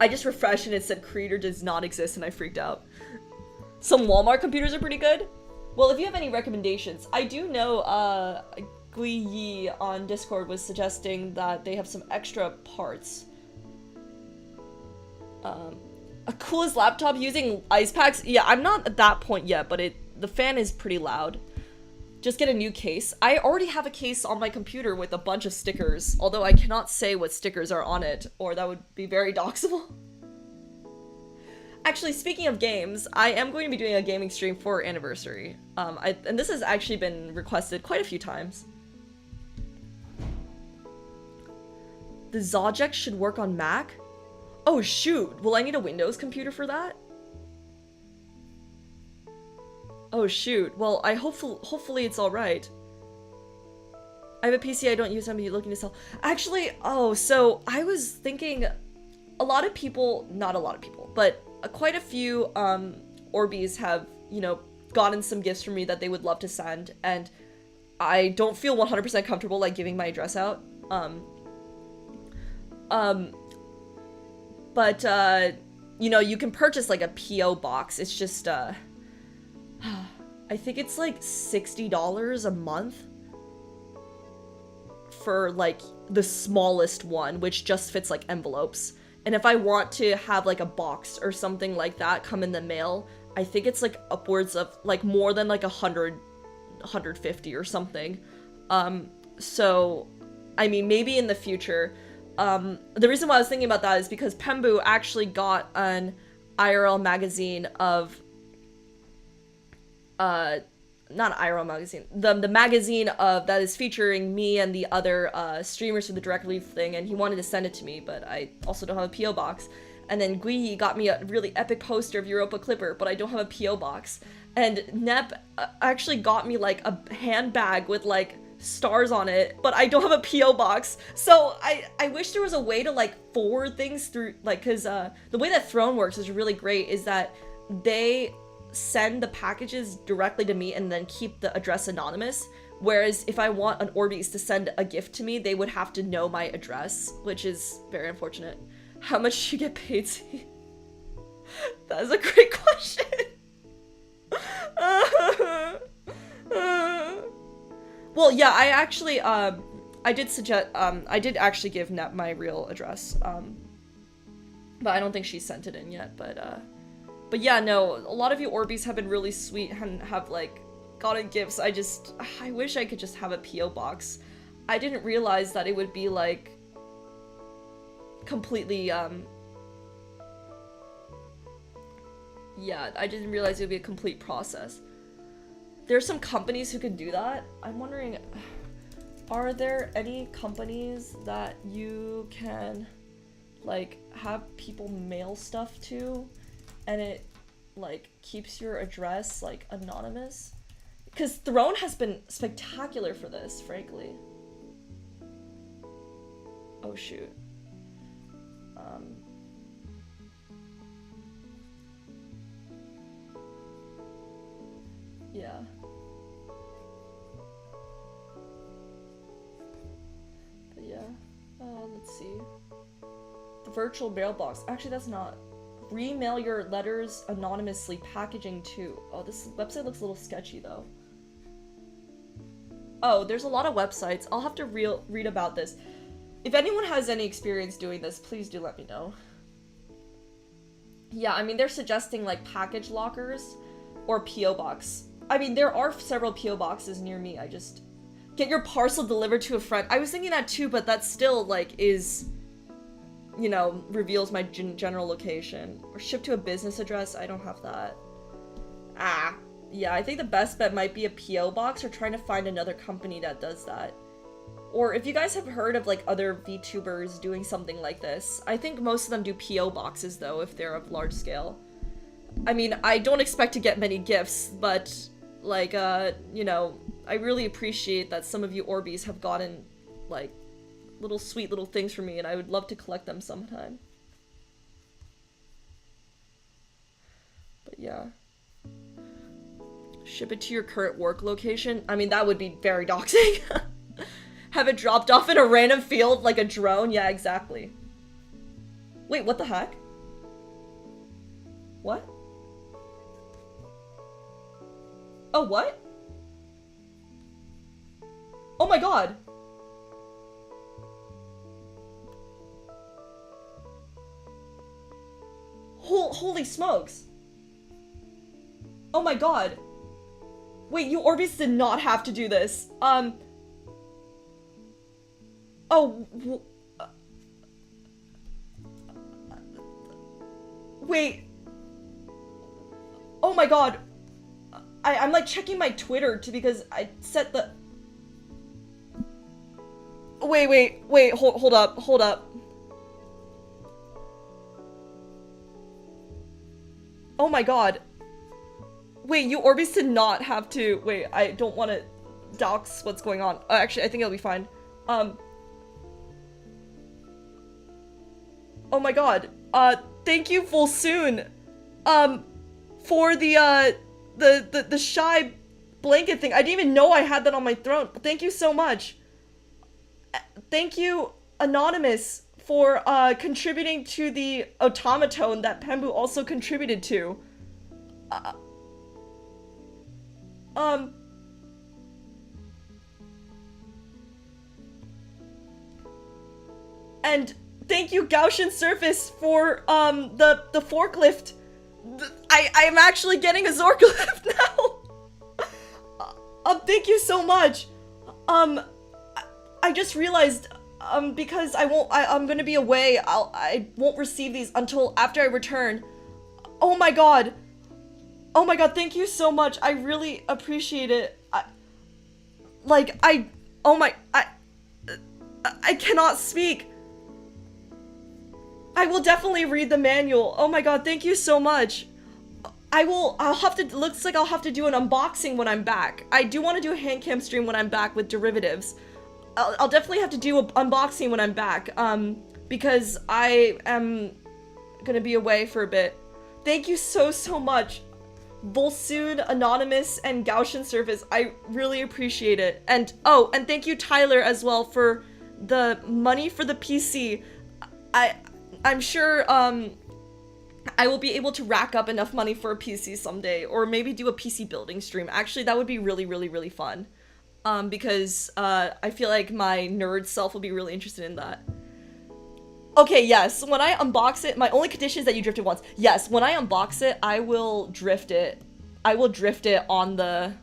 A: I just refreshed and it said creator does not exist and I freaked out. Some Walmart computers are pretty good. Well, if you have any recommendations, I do know, Gui Yi on Discord was suggesting that they have some extra parts. A coolest laptop using ice packs? Yeah, I'm not at that point yet, but the fan is pretty loud. Just get a new case. I already have a case on my computer with a bunch of stickers, although I cannot say what stickers are on it, or that would be very doxable. Actually, speaking of games, I am going to be doing a gaming stream for anniversary. And this has actually been requested quite a few times. The Zoject should work on Mac? Oh shoot, will I need a Windows computer for that? Oh shoot, well hopefully it's alright. I have a PC I don't use, I'm looking to sell. Actually, oh, so I was thinking a lot of people, not a lot of people, but quite a few Orbeez have, you know, gotten some gifts from me that they would love to send, and I don't feel 100% comfortable like giving my address out. But you know, you can purchase like a PO box. It's just I think it's like $60 a month for like the smallest one, which just fits like envelopes. And if I want to have like a box or something like that come in the mail, I think it's like upwards of like more than like 100, 150 or something. So I mean, maybe in the future. The reason why I was thinking about that is because Pembu actually got an IRL magazine of, not IRL magazine, the magazine of that is featuring me and the other streamers for the Direct Relief thing, and he wanted to send it to me, but I also don't have a PO box. And then Gui got me a really epic poster of Europa Clipper, but I don't have a PO box. and Nep actually got me like a handbag with like stars on it, but I don't have a PO box. So I wish there was a way to like forward things through, like, because the way that Throne works is really great, is that they send the packages directly to me and then keep the address anonymous. Whereas if I want an Orbeez to send a gift to me, they would have to know my address, which is very unfortunate. How much do you get paid? That is a great question. Well, yeah, I actually, I did suggest, I did actually give Nep my real address, but I don't think she sent it in yet, but yeah, no, a lot of you Orbeez have been really sweet and have, like, gotten gifts. I wish I could just have a PO box. I didn't realize that it would be, like, completely, yeah, I didn't realize it would be a complete process. There's some companies who can do that. I'm wondering, are there any companies that you can, like, have people mail stuff to, and it, like, keeps your address, like, anonymous? Because Throne has been spectacular for this, frankly. Oh, shoot. Yeah. But yeah, let's see. The virtual mailbox. Actually, that's not. Remail your letters anonymously, packaging too. Oh, this website looks a little sketchy though. Oh, there's a lot of websites. I'll have to read about this. If anyone has any experience doing this, please do let me know. Yeah, I mean, they're suggesting like package lockers or PO box. I mean, there are several PO boxes near me. I just get your parcel delivered to a friend. I was thinking that too, but that still like is, you know, reveals my general location. Or ship to a business address. I don't have that. Yeah, I think the best bet might be a PO box, or trying to find another company that does that. Or if you guys have heard of like other VTubers doing something like this, I think most of them do PO boxes though, if they're of large scale. I mean, I don't expect to get many gifts, but like, you know, I really appreciate that some of you Orbeez have gotten like little sweet little things for me, and I would love to collect them sometime. But yeah. Ship it to your current work location. I mean, that would be very doxing. Have it dropped off in a random field like a drone? Yeah, exactly. Wait, what the heck? What? Oh, what? Oh my god. Holy smokes. Oh my god. Wait, you Orbeez did not have to do this. Wait. Oh my god. I'm like checking my Twitter too, because I set the... Wait, hold up. Oh my god. Wait, you Orbeez did not have to... Wait, I don't want to dox what's going on. Actually, I think it'll be fine. Oh my god. Thank you, Volsoon. For the shy blanket thing. I didn't even know I had that on my throne. Thank you so much. Thank you, Anonymous, for contributing to the automaton that Pembu also contributed to. And thank you, Gaussian Surface, for the forklift. I'm actually getting a Zorklift now. Thank you so much. I just realized, because I'm gonna be away, I won't receive these until after I return. Oh my god, thank you so much. I really appreciate it. I cannot speak. I will definitely read the manual. Oh my god, thank you so much. I'll have to, looks like I'll have to do an unboxing when I'm back. I do want to do a hand cam stream when I'm back with derivatives. I'll definitely have to do an unboxing when I'm back, because I am gonna be away for a bit. Thank you so much, Volsoon, Anonymous, and Gaussian Surface. I really appreciate it. And, oh, and thank you, Tyler, as well, for the money for the PC. I'm sure, I will be able to rack up enough money for a PC someday, or maybe do a PC building stream. Actually, that would be really fun. Because, I feel like my nerd self will be really interested in that. Okay, yes, when I unbox it, my only condition is that you drift it once. Yes, when I unbox it, I will drift it. I will drift it I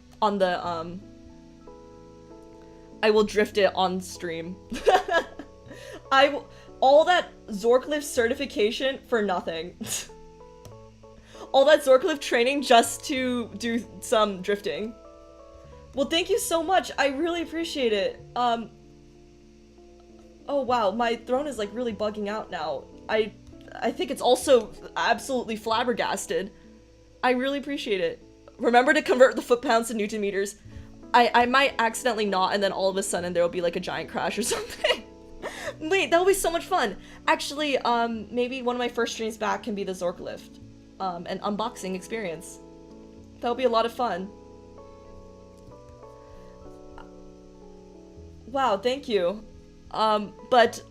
A: will drift it on stream. All that Zorklift certification for nothing. All that Zorklift training just to do some drifting. Well, thank you so much. I really appreciate it. Oh wow, my throne is like really bugging out now. I think it's also absolutely flabbergasted. I really appreciate it. Remember to convert the foot-pounds to Newton meters. I might accidentally not, and then all of a sudden there will be like a giant crash or something. Wait, that'll be so much fun. Actually, maybe one of my first streams back can be the Zorklift, an unboxing experience. That'll be a lot of fun. Wow, thank you. But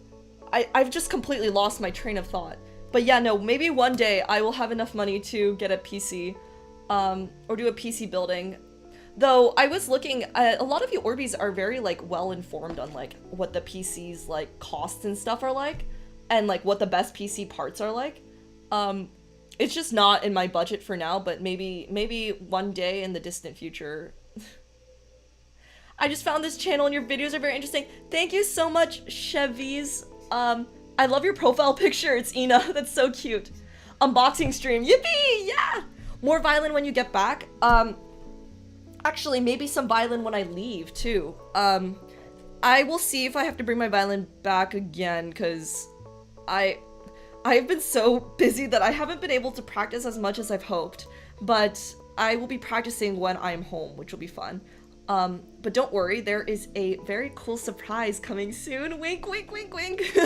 A: I've just completely lost my train of thought. But yeah, no, maybe one day I will have enough money to get a PC, or do a PC building. Though, I was looking, a lot of you Orbeez are very, like, well-informed on, like, what the PC's, like, costs and stuff are like, and, like, what the best PC parts are like. It's just not in my budget for now, but maybe one day in the distant future. I just found this channel and your videos are very interesting. Thank you so much, Chevy's. I love your profile picture. It's Ina. That's so cute. Unboxing stream. Yippee! Yeah! More violin when you get back. Actually, maybe some violin when I leave, too. I will see if I have to bring my violin back again, because I've been so busy that I haven't been able to practice as much as I've hoped. But I will be practicing when I'm home, which will be fun. But don't worry, there is a very cool surprise coming soon. Wink, wink, wink, wink.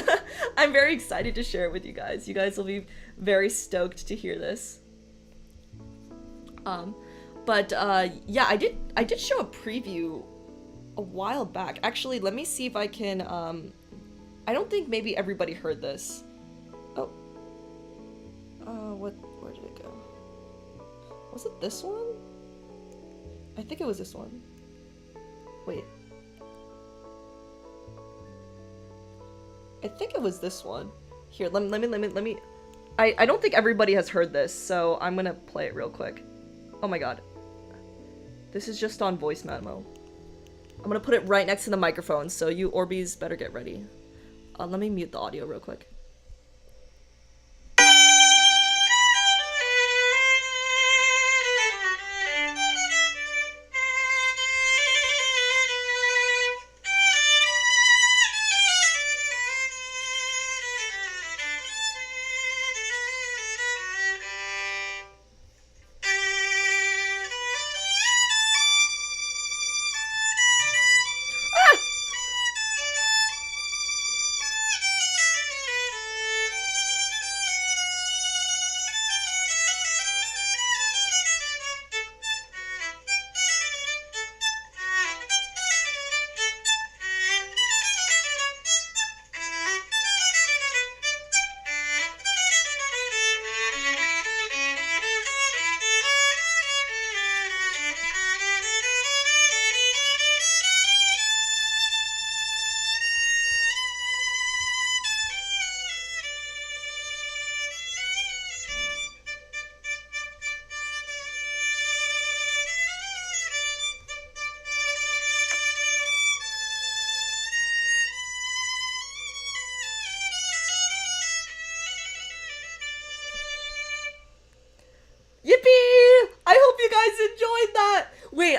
A: I'm very excited to share it with you guys. You guys will be very stoked to hear this. Yeah, I did show a preview a while back. Actually, let me see if I can, I don't think maybe everybody heard this. Oh. Where did it go? Was it this one? I think it was this one. Wait. I think it was this one. Here, let me. I don't think everybody has heard this, so I'm gonna play it real quick. Oh my god. This is just on voice memo. I'm gonna put it right next to the microphone, so you Orbeez better get ready. Let me mute the audio real quick.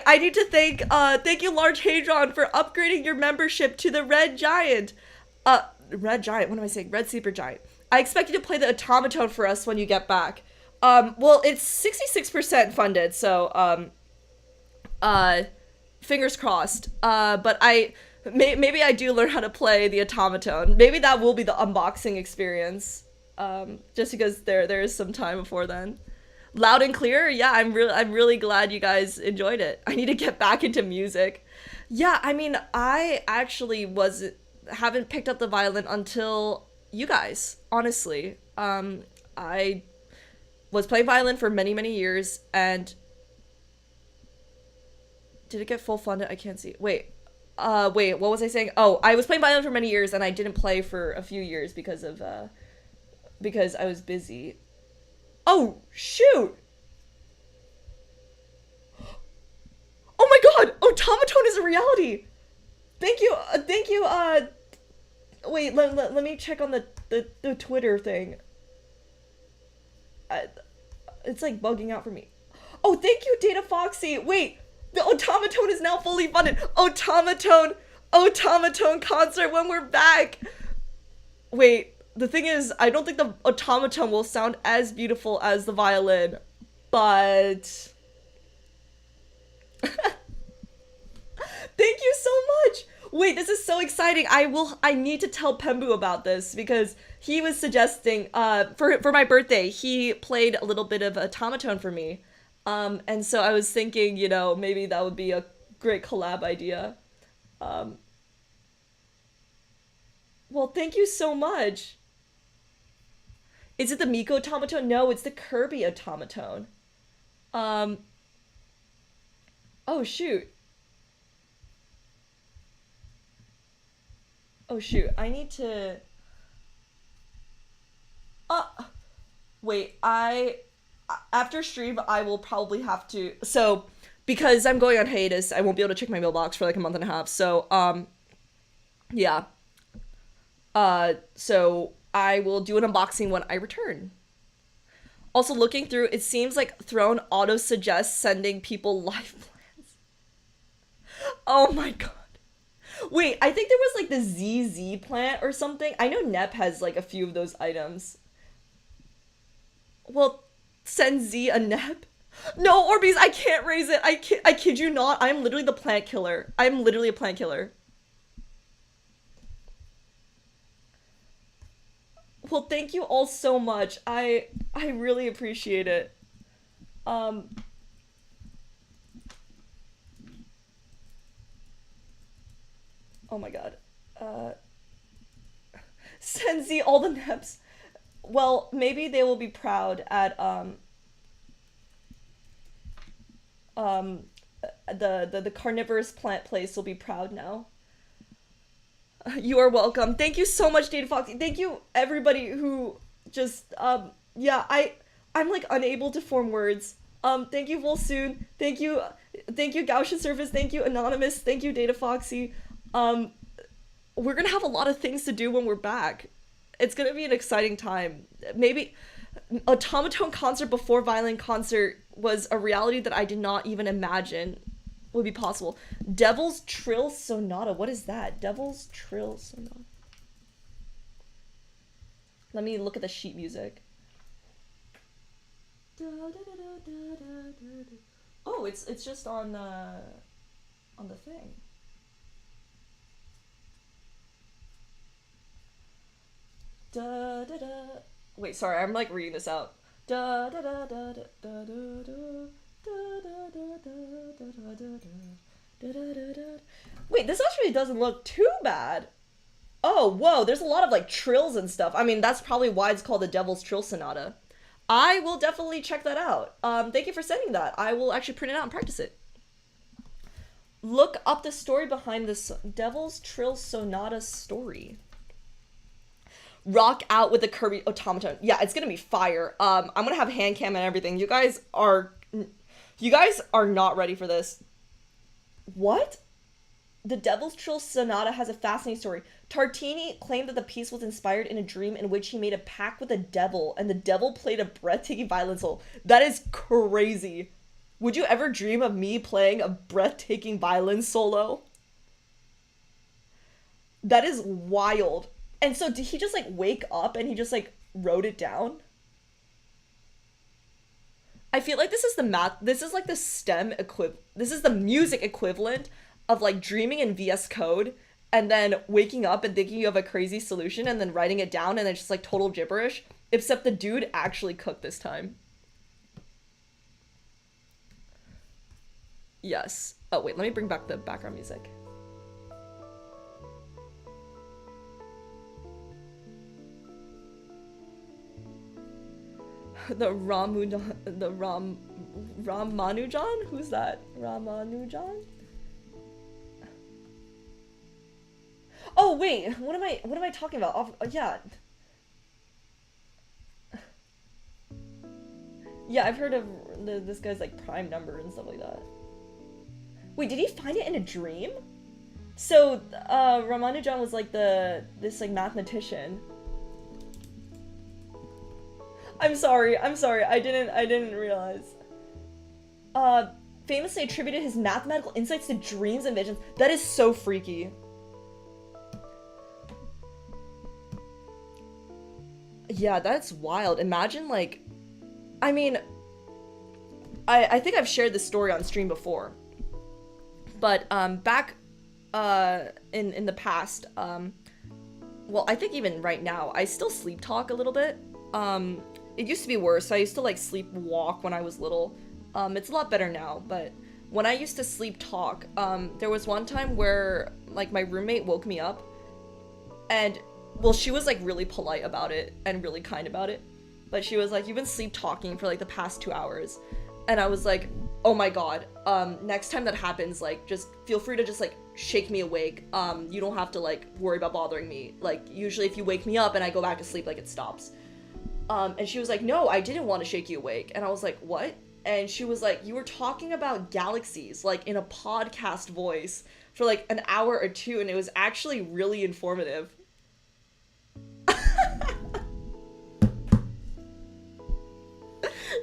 A: I need to thank you, Large Hadron, for upgrading your membership to the Red Giant. Red Giant, what am I saying? Red Sleeper Giant. I expect you to play the automaton for us when you get back. Well, it's 66% funded, so, fingers crossed. But maybe I do learn how to play the automaton. Maybe that will be the unboxing experience. Just because there is some time before then. Loud and clear, yeah, I'm really glad you guys enjoyed it. I need to get back into music. Yeah, I mean, I actually haven't picked up the violin until you guys, honestly. I was playing violin for many, many years, and did it get full funded? I can't see. Wait, what was I saying? Oh, I was playing violin for many years, and I didn't play for a few years because I was busy. Oh, shoot! Oh my god! Automaton is a reality! Thank you, wait, let me check on the Twitter thing. It's like bugging out for me. Oh, thank you, Data Foxy! Wait, the automaton is now fully funded! Automaton concert when we're back! Wait, the thing is, I don't think the automaton will sound as beautiful as the violin, but... Thank you so much! Wait, this is so exciting. I need to tell Pembu about this because he was suggesting, for my birthday, he played a little bit of automaton for me. And so I was thinking, you know, maybe that would be a great collab idea. Well, thank you so much. Is it the Miko automaton? No, it's the Kirby automaton. Oh shoot. Oh shoot, I need to... Wait, after stream, I will probably have to... So, because I'm going on hiatus, I won't be able to check my mailbox for like a month and a half, so, yeah. So I will do an unboxing when I return. Also, looking through, it seems like Throne auto-suggests sending people life plans. Oh my god. Wait, I think there was like the ZZ plant or something. I know Nep has like a few of those items. Well, send Z a Nep. No, Orbeez, I can't raise it. I kid you not. I'm literally the plant killer. I'm literally a plant killer. Well, thank you all so much. I really appreciate it. Oh my god. Senzi all the Neps. Well, maybe they will be proud at the carnivorous plant place will be proud now. You are welcome. Thank you so much, Data Foxy. Thank you everybody who just yeah, I'm like unable to form words. Thank you Volsoon. Thank you Gaussian Surface. Thank you Anonymous. Thank you Data Foxy. We're gonna have a lot of things to do when we're back. It's gonna be an exciting time. Maybe automaton concert before violin concert was a reality that I did not even imagine would be possible. Devil's Trill Sonata. What is that? Devil's Trill Sonata. Let me look at the sheet music. Oh, it's just on the thing. Da da da. Wait, sorry, I'm like reading this out. Da da da da da da da da. Wait, this actually doesn't look too bad. Oh, whoa, there's a lot of like trills and stuff. I mean, that's probably why it's called the Devil's Trill Sonata. I will definitely check that out. Thank you for sending that. I will actually print it out and practice it. Look up the story behind this Devil's Trill Sonata story. Rock out with the Kirby automaton. Yeah, it's gonna be fire. I'm gonna have hand cam and everything. You guys are not ready for this. What? The Devil's Trill Sonata has a fascinating story. Tartini claimed that the piece was inspired in a dream in which he made a pact with the devil, and the devil played a breathtaking violin solo. That is crazy. Would you ever dream of me playing a breathtaking violin solo? That is wild. And so did he just like wake up and he just like wrote it down? I feel like this is the this is like the this is the music equivalent of like dreaming in VS Code and then waking up and thinking you have a crazy solution and then writing it down and it's just like total gibberish, except the dude actually cooked this time. Yes. Oh wait, let me bring back the background music. Ramanujan? Who's that? Ramanujan? Oh wait, what am I talking about? Yeah. Yeah, I've heard of this guy's like prime number and stuff like that. Wait, did he find it in a dream? So, Ramanujan was like this like mathematician. I'm sorry, I didn't realize. Famously attributed his mathematical insights to dreams and visions. That is so freaky. Yeah, that's wild. Imagine, like, I mean, I think I've shared this story on stream before, but, back, in the past, well, I think even right now, I still sleep talk a little bit. It used to be worse. I used to, like, sleepwalk when I was little. It's a lot better now, but when I used to sleep talk, there was one time where, like, my roommate woke me up, and, well, she was, like, really polite about it, and really kind about it, but she was like, you've been sleep talking for, like, the past 2 hours, and I was like, oh my god, next time that happens, like, just feel free to just, like, shake me awake. You don't have to, like, worry about bothering me. Like, usually if you wake me up and I go back to sleep, like, it stops. And she was like, no, I didn't want to shake you awake. And I was like, what? And she was like, you were talking about galaxies, like, in a podcast voice for, like, an hour or two, and it was actually really informative.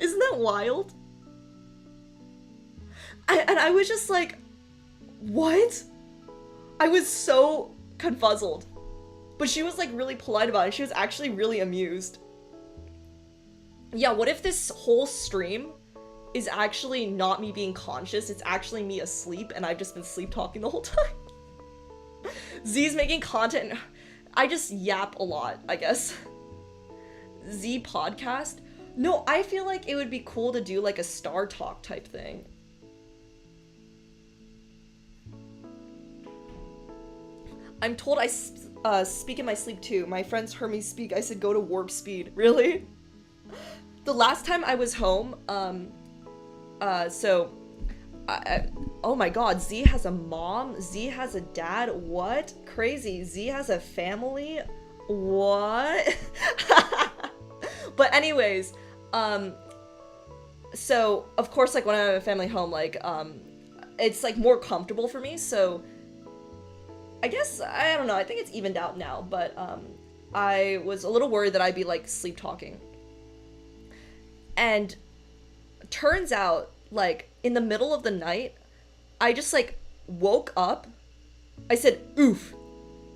A: Isn't that wild? And I was just like, what? I was so confuzzled. But she was, like, really polite about it. She was actually really amused. Yeah, what if this whole stream is actually not me being conscious, it's actually me asleep, and I've just been sleep talking the whole time? Z's making content. I just yap a lot, I guess. Z podcast? No, I feel like it would be cool to do, like, a Star Talk type thing. I'm told I speak in my sleep too. My friends heard me speak. I said go to warp speed. Really? The last time I was home, oh my god, Z has a mom, Z has a dad, what? Crazy, Z has a family? What? But anyways, so, of course, like, when I have a family home, like, it's, like, more comfortable for me, so, I guess, I don't know, I think it's evened out now, but, I was a little worried that I'd be, like, sleep talking. And turns out, like, in the middle of the night, I just, like, woke up, I said, oof,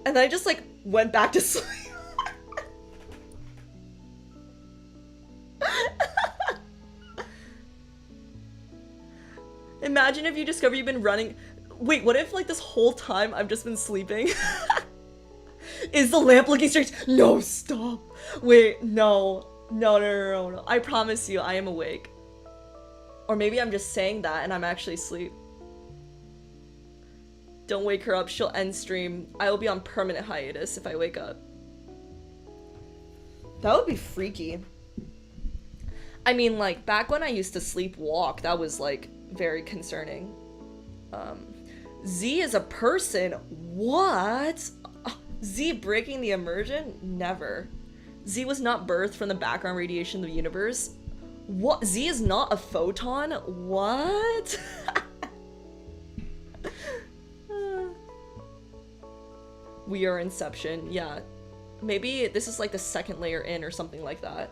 A: and then I just, like, went back to sleep. Imagine if you discover you've been running. Wait, what if, like, this whole time I've just been sleeping? Is the lamp looking straight? No, stop. Wait, no. No. I promise you, I am awake. Or maybe I'm just saying that and I'm actually asleep. Don't wake her up, she'll end stream. I will be on permanent hiatus if I wake up. That would be freaky. I mean, like, back when I used to sleepwalk, that was, like, very concerning. Z is a person? What? Z breaking the immersion? Never. Z was not birthed from the background radiation of the universe? What? Z is not a photon? What? We are Inception, yeah. Maybe this is like the second layer in or something like that.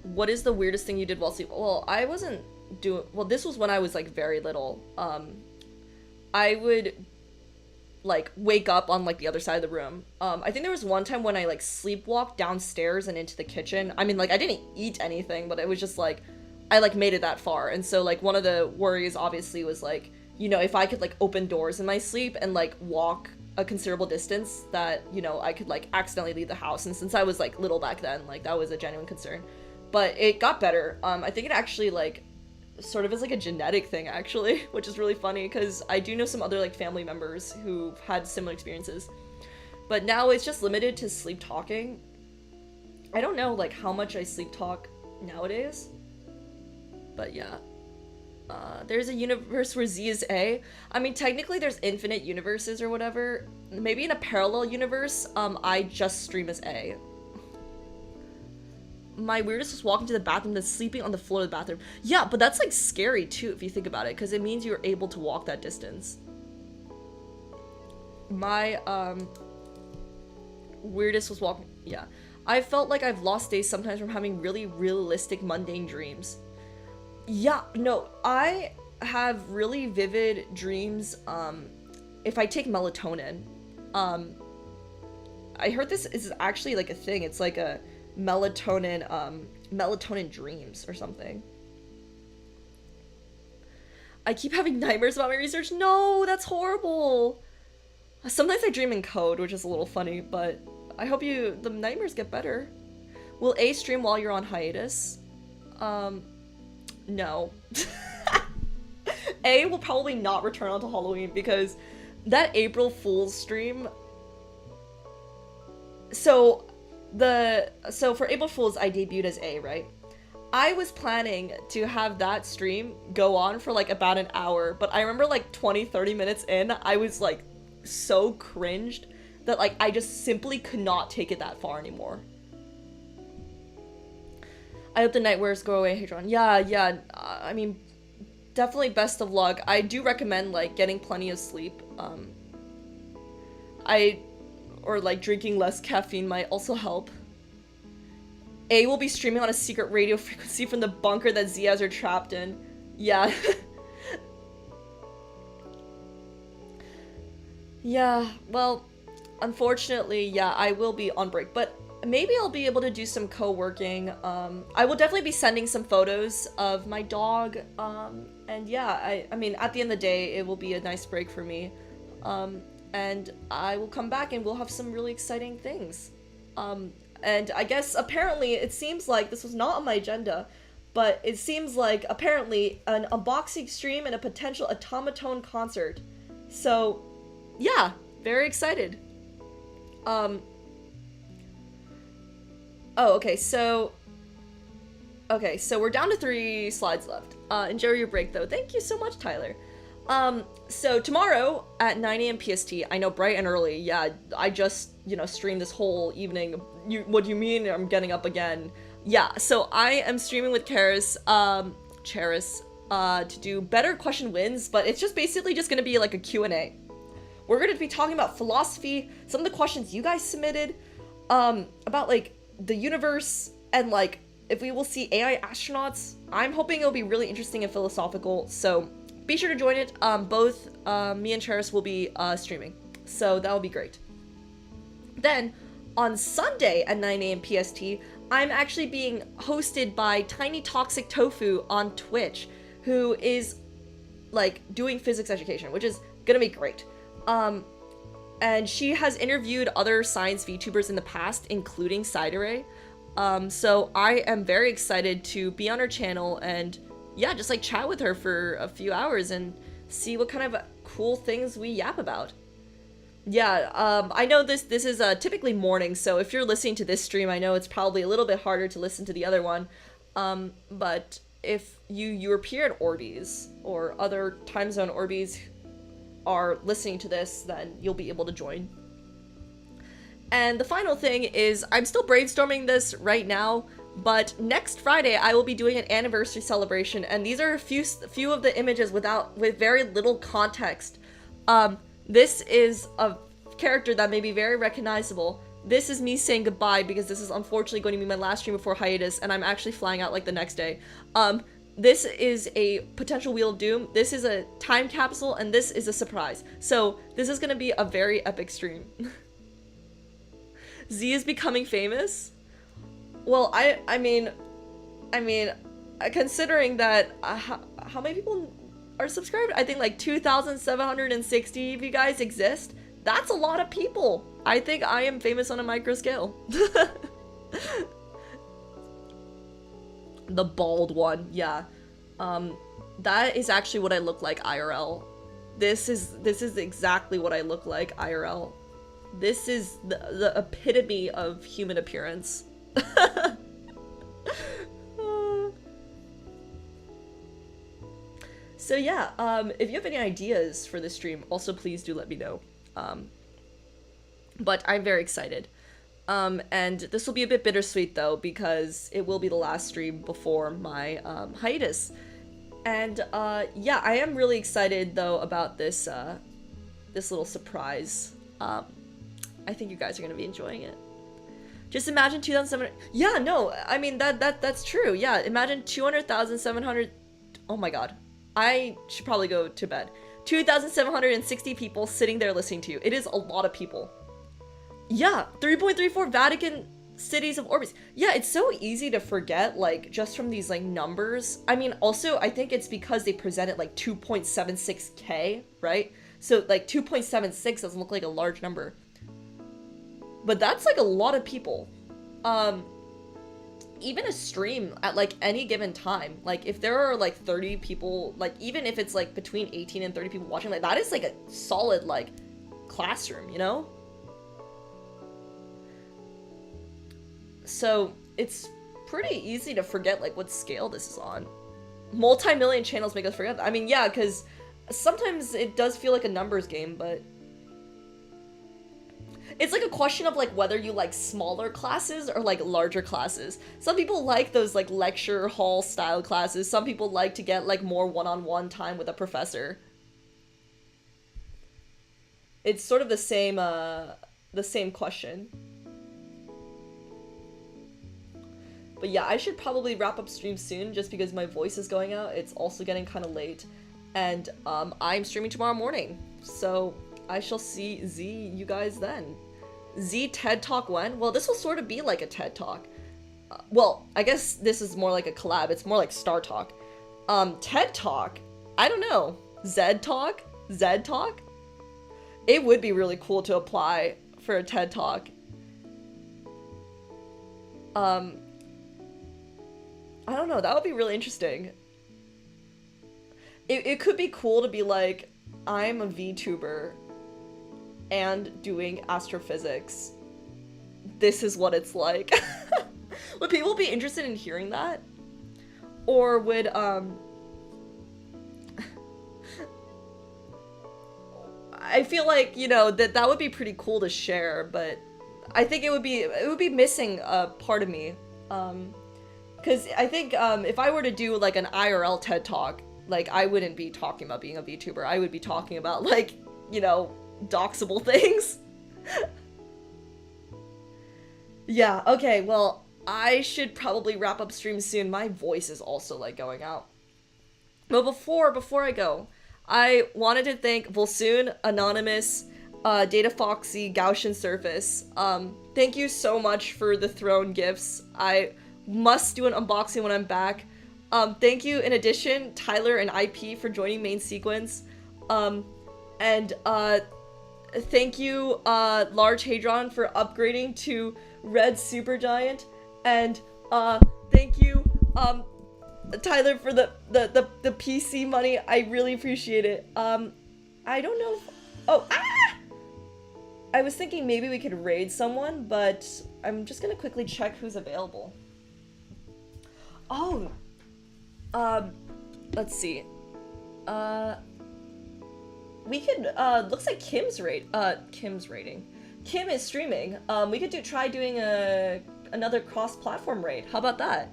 A: What is the weirdest thing you did while sleeping? Well, I wasn't doing... Well, this was when I was, like, very little. I would like wake up on like the other side of the room. I think there was one time when I like sleepwalked downstairs and into the kitchen. I mean, like I didn't eat anything, but it was just like I like made it that far. And so like one of the worries obviously was like, you know, if I could like open doors in my sleep and like walk a considerable distance, that, you know, I could like accidentally leave the house. And since I was like little back then, like that was a genuine concern. But it got better. I think it actually like sort of is like a genetic thing actually, which is really funny because I do know some other like family members who've had similar experiences. But now it's just limited to sleep talking. I don't know like how much I sleep talk nowadays, but yeah. There's a universe where Z is A. I mean, technically there's infinite universes or whatever. Maybe in a parallel universe, I just stream as A. My weirdest was walking to the bathroom then sleeping on the floor of the bathroom. Yeah, but that's like scary too if you think about it, because it means you're able to walk that distance. My weirdest was walking, yeah. I felt like I've lost days sometimes from having really realistic mundane dreams. Yeah, no, I have really vivid dreams if I take melatonin. I heard this is actually like a thing. It's like a melatonin dreams or something. I keep having nightmares about my research. No, that's horrible. Sometimes I dream in code, which is a little funny, but I hope the nightmares get better. Will A stream while you're on hiatus? No. A will probably not return onto Halloween because that April Fool's stream. So for April Fool's, I debuted as A, right? I was planning to have that stream go on for like about an hour, but I remember like 20-30 minutes in, I was like so cringed that like I just simply could not take it that far anymore. I hope the nightmares go away, Hadron. Yeah, I mean, definitely best of luck. I do recommend, like, getting plenty of sleep. Or, like, drinking less caffeine might also help. A will be streaming on a secret radio frequency from the bunker that Zias are trapped in. Yeah. Yeah, well, unfortunately, yeah, I will be on break, but maybe I'll be able to do some co-working. I will definitely be sending some photos of my dog, and yeah, I mean, at the end of the day, it will be a nice break for me, and I will come back and we'll have some really exciting things. And I guess, apparently, it seems like this was not on my agenda, but it seems like, apparently, an unboxing stream and a potential automaton concert. So, yeah, very excited. Oh, okay, so we're down to 3 slides left. Enjoy your break, though. Thank you so much, Tyler. So tomorrow at 9 a.m. PST, I know, bright and early, yeah, I just, streamed this whole evening. What do you mean I'm getting up again? Yeah, so I am streaming with Charis, to do Better Question Wins, but it's just basically just gonna be like a Q&A. We're gonna be talking about philosophy, some of the questions you guys submitted, about, like, the universe, and, like, if we will see AI astronauts. I'm hoping it'll be really interesting and philosophical, so be sure to join it. Both me and Charis will be streaming, so that'll be great. Then, on Sunday at 9 a.m. PST, I'm actually being hosted by Tiny Toxic Tofu on Twitch, who is, like, doing physics education, which is gonna be great. And she has interviewed other science VTubers in the past, including Syzygy. So I am very excited to be on her channel and, yeah, just like chat with her for a few hours and see what kind of cool things we yap about. Yeah, I know this is typically morning, so if you're listening to this stream, I know it's probably a little bit harder to listen to the other one. But if you appear at Orbeez or other time zone Orbeez are listening to this, then you'll be able to join. And the final thing is, I'm still brainstorming this right now, but next Friday I will be doing an anniversary celebration, and these are a few of the images with very little context. This is a character that may be very recognizable. This is me saying goodbye because this is unfortunately going to be my last stream before hiatus, and I'm actually flying out like the next day. this is a potential Wheel of Doom, this is a time capsule, and this is a surprise. So this is gonna be a very epic stream. Z is becoming famous? Well, I mean, considering that, how many people are subscribed? I think like 2,760 of you guys exist. That's a lot of people. I think I am famous on a micro scale. The bald one, yeah. That is actually what I look like IRL. This is exactly what I look like IRL. This is the epitome of human appearance. So yeah, if you have any ideas for this stream, also please do let me know. But I'm very excited. And this will be a bit bittersweet though, because it will be the last stream before my hiatus. And yeah, I am really excited though about this this little surprise. I think you guys are gonna be enjoying it. Just imagine 2,700. Yeah, no, I mean that's true. Yeah, imagine 200,700. Oh my god, I should probably go to bed. 2,760 people sitting there listening to you. It is a lot of people. Yeah, 3.34 Vatican cities of Orbeez. Yeah, it's so easy to forget, like, just from these, like, numbers. I mean, also, I think it's because they presented, like, 2.76k, right? So, like, 2.76 doesn't look like a large number. But that's, like, a lot of people. Even a stream at, like, any given time, like, if there are, like, 30 people, like, even if it's, like, between 18 and 30 people watching, like, that is, like, a solid, like, classroom, you know? So it's pretty easy to forget like what scale this is on. Multi-million channels make us forget. I mean, yeah, because sometimes it does feel like a numbers game, but it's like a question of like whether you like smaller classes or like larger classes. Some people like those like lecture hall style classes. Some people like to get like more one-on-one time with a professor. It's sort of the same question. But yeah, I should probably wrap up stream soon just because my voice is going out. It's also getting kind of late. And I'm streaming tomorrow morning. So I shall see you guys then. Z TED Talk when? Well, this will sort of be like a TED Talk. Well, I guess this is more like a collab. It's more like Star Talk. TED Talk? I don't know. Zed Talk? Zed Talk? It would be really cool to apply for a TED Talk. I don't know, that would be really interesting. It could be cool to be like, I'm a VTuber and doing astrophysics. This is what it's like. Would people be interested in hearing that? Or would, I feel like, you know, that would be pretty cool to share, but I think it would be missing a part of me. Because I think if I were to do like an IRL TED Talk, like I wouldn't be talking about being a VTuber. I would be talking about like, you know, doxable things. Yeah, okay, well, I should probably wrap up stream soon. My voice is also like going out. But before I go, I wanted to thank Volsoon, Anonymous, Data Foxy, Gaussian Surface. Thank you so much for the throne gifts. I must do an unboxing when I'm back. Thank you in addition, Tyler and IP for joining main sequence. And thank you, Large Hadron for upgrading to Red Supergiant. And thank you, Tyler for the PC money. I really appreciate it. I don't know if, I was thinking maybe we could raid someone, but I'm just gonna quickly check who's available. Oh, let's see. We could, looks like Kim's raiding. Kim is streaming. We could try doing another cross-platform raid. How about that?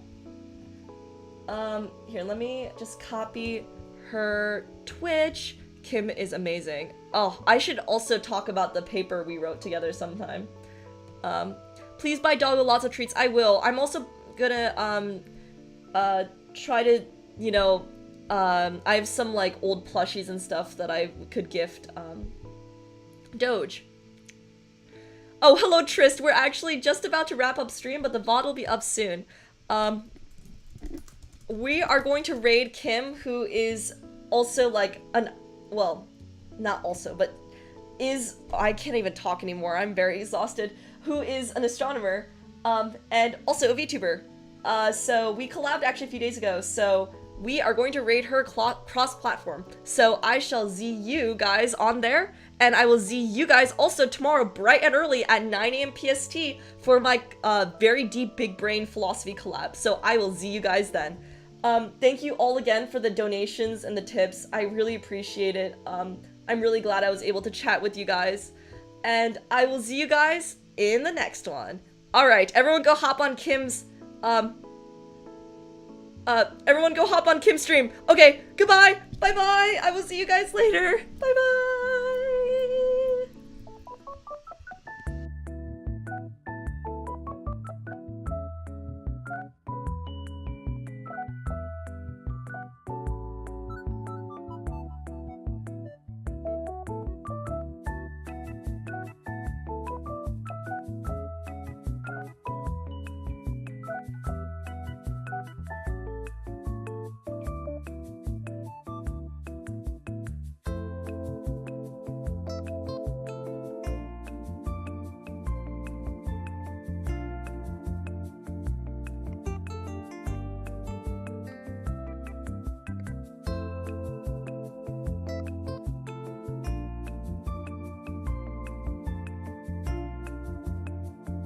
A: Here, let me just copy her Twitch. Kim is amazing. Oh, I should also talk about the paper we wrote together sometime. Please buy Doggo lots of treats. I will. I'm also gonna, try to you know, I have some, like, old plushies and stuff that I could gift, Doge. Oh, hello, Trist. We're actually just about to wrap up stream, but the VOD will be up soon. We are going to raid Kim, who is also, like, well, not also, but is, I can't even talk anymore, I'm very exhausted, who is an astronomer, and also a VTuber. So we collabed actually a few days ago, so we are going to raid her cross-platform. So I shall see you guys on there, and I will see you guys also tomorrow bright and early at 9 AM PST for my very deep big brain philosophy collab. So I will see you guys then. Thank you all again for the donations and the tips. I really appreciate it. I'm really glad I was able to chat with you guys. And I will see you guys in the next one. Alright, everyone go hop on Kim's, everyone go hop on Kim's stream. Okay, goodbye, bye-bye, I will see you guys later, bye-bye.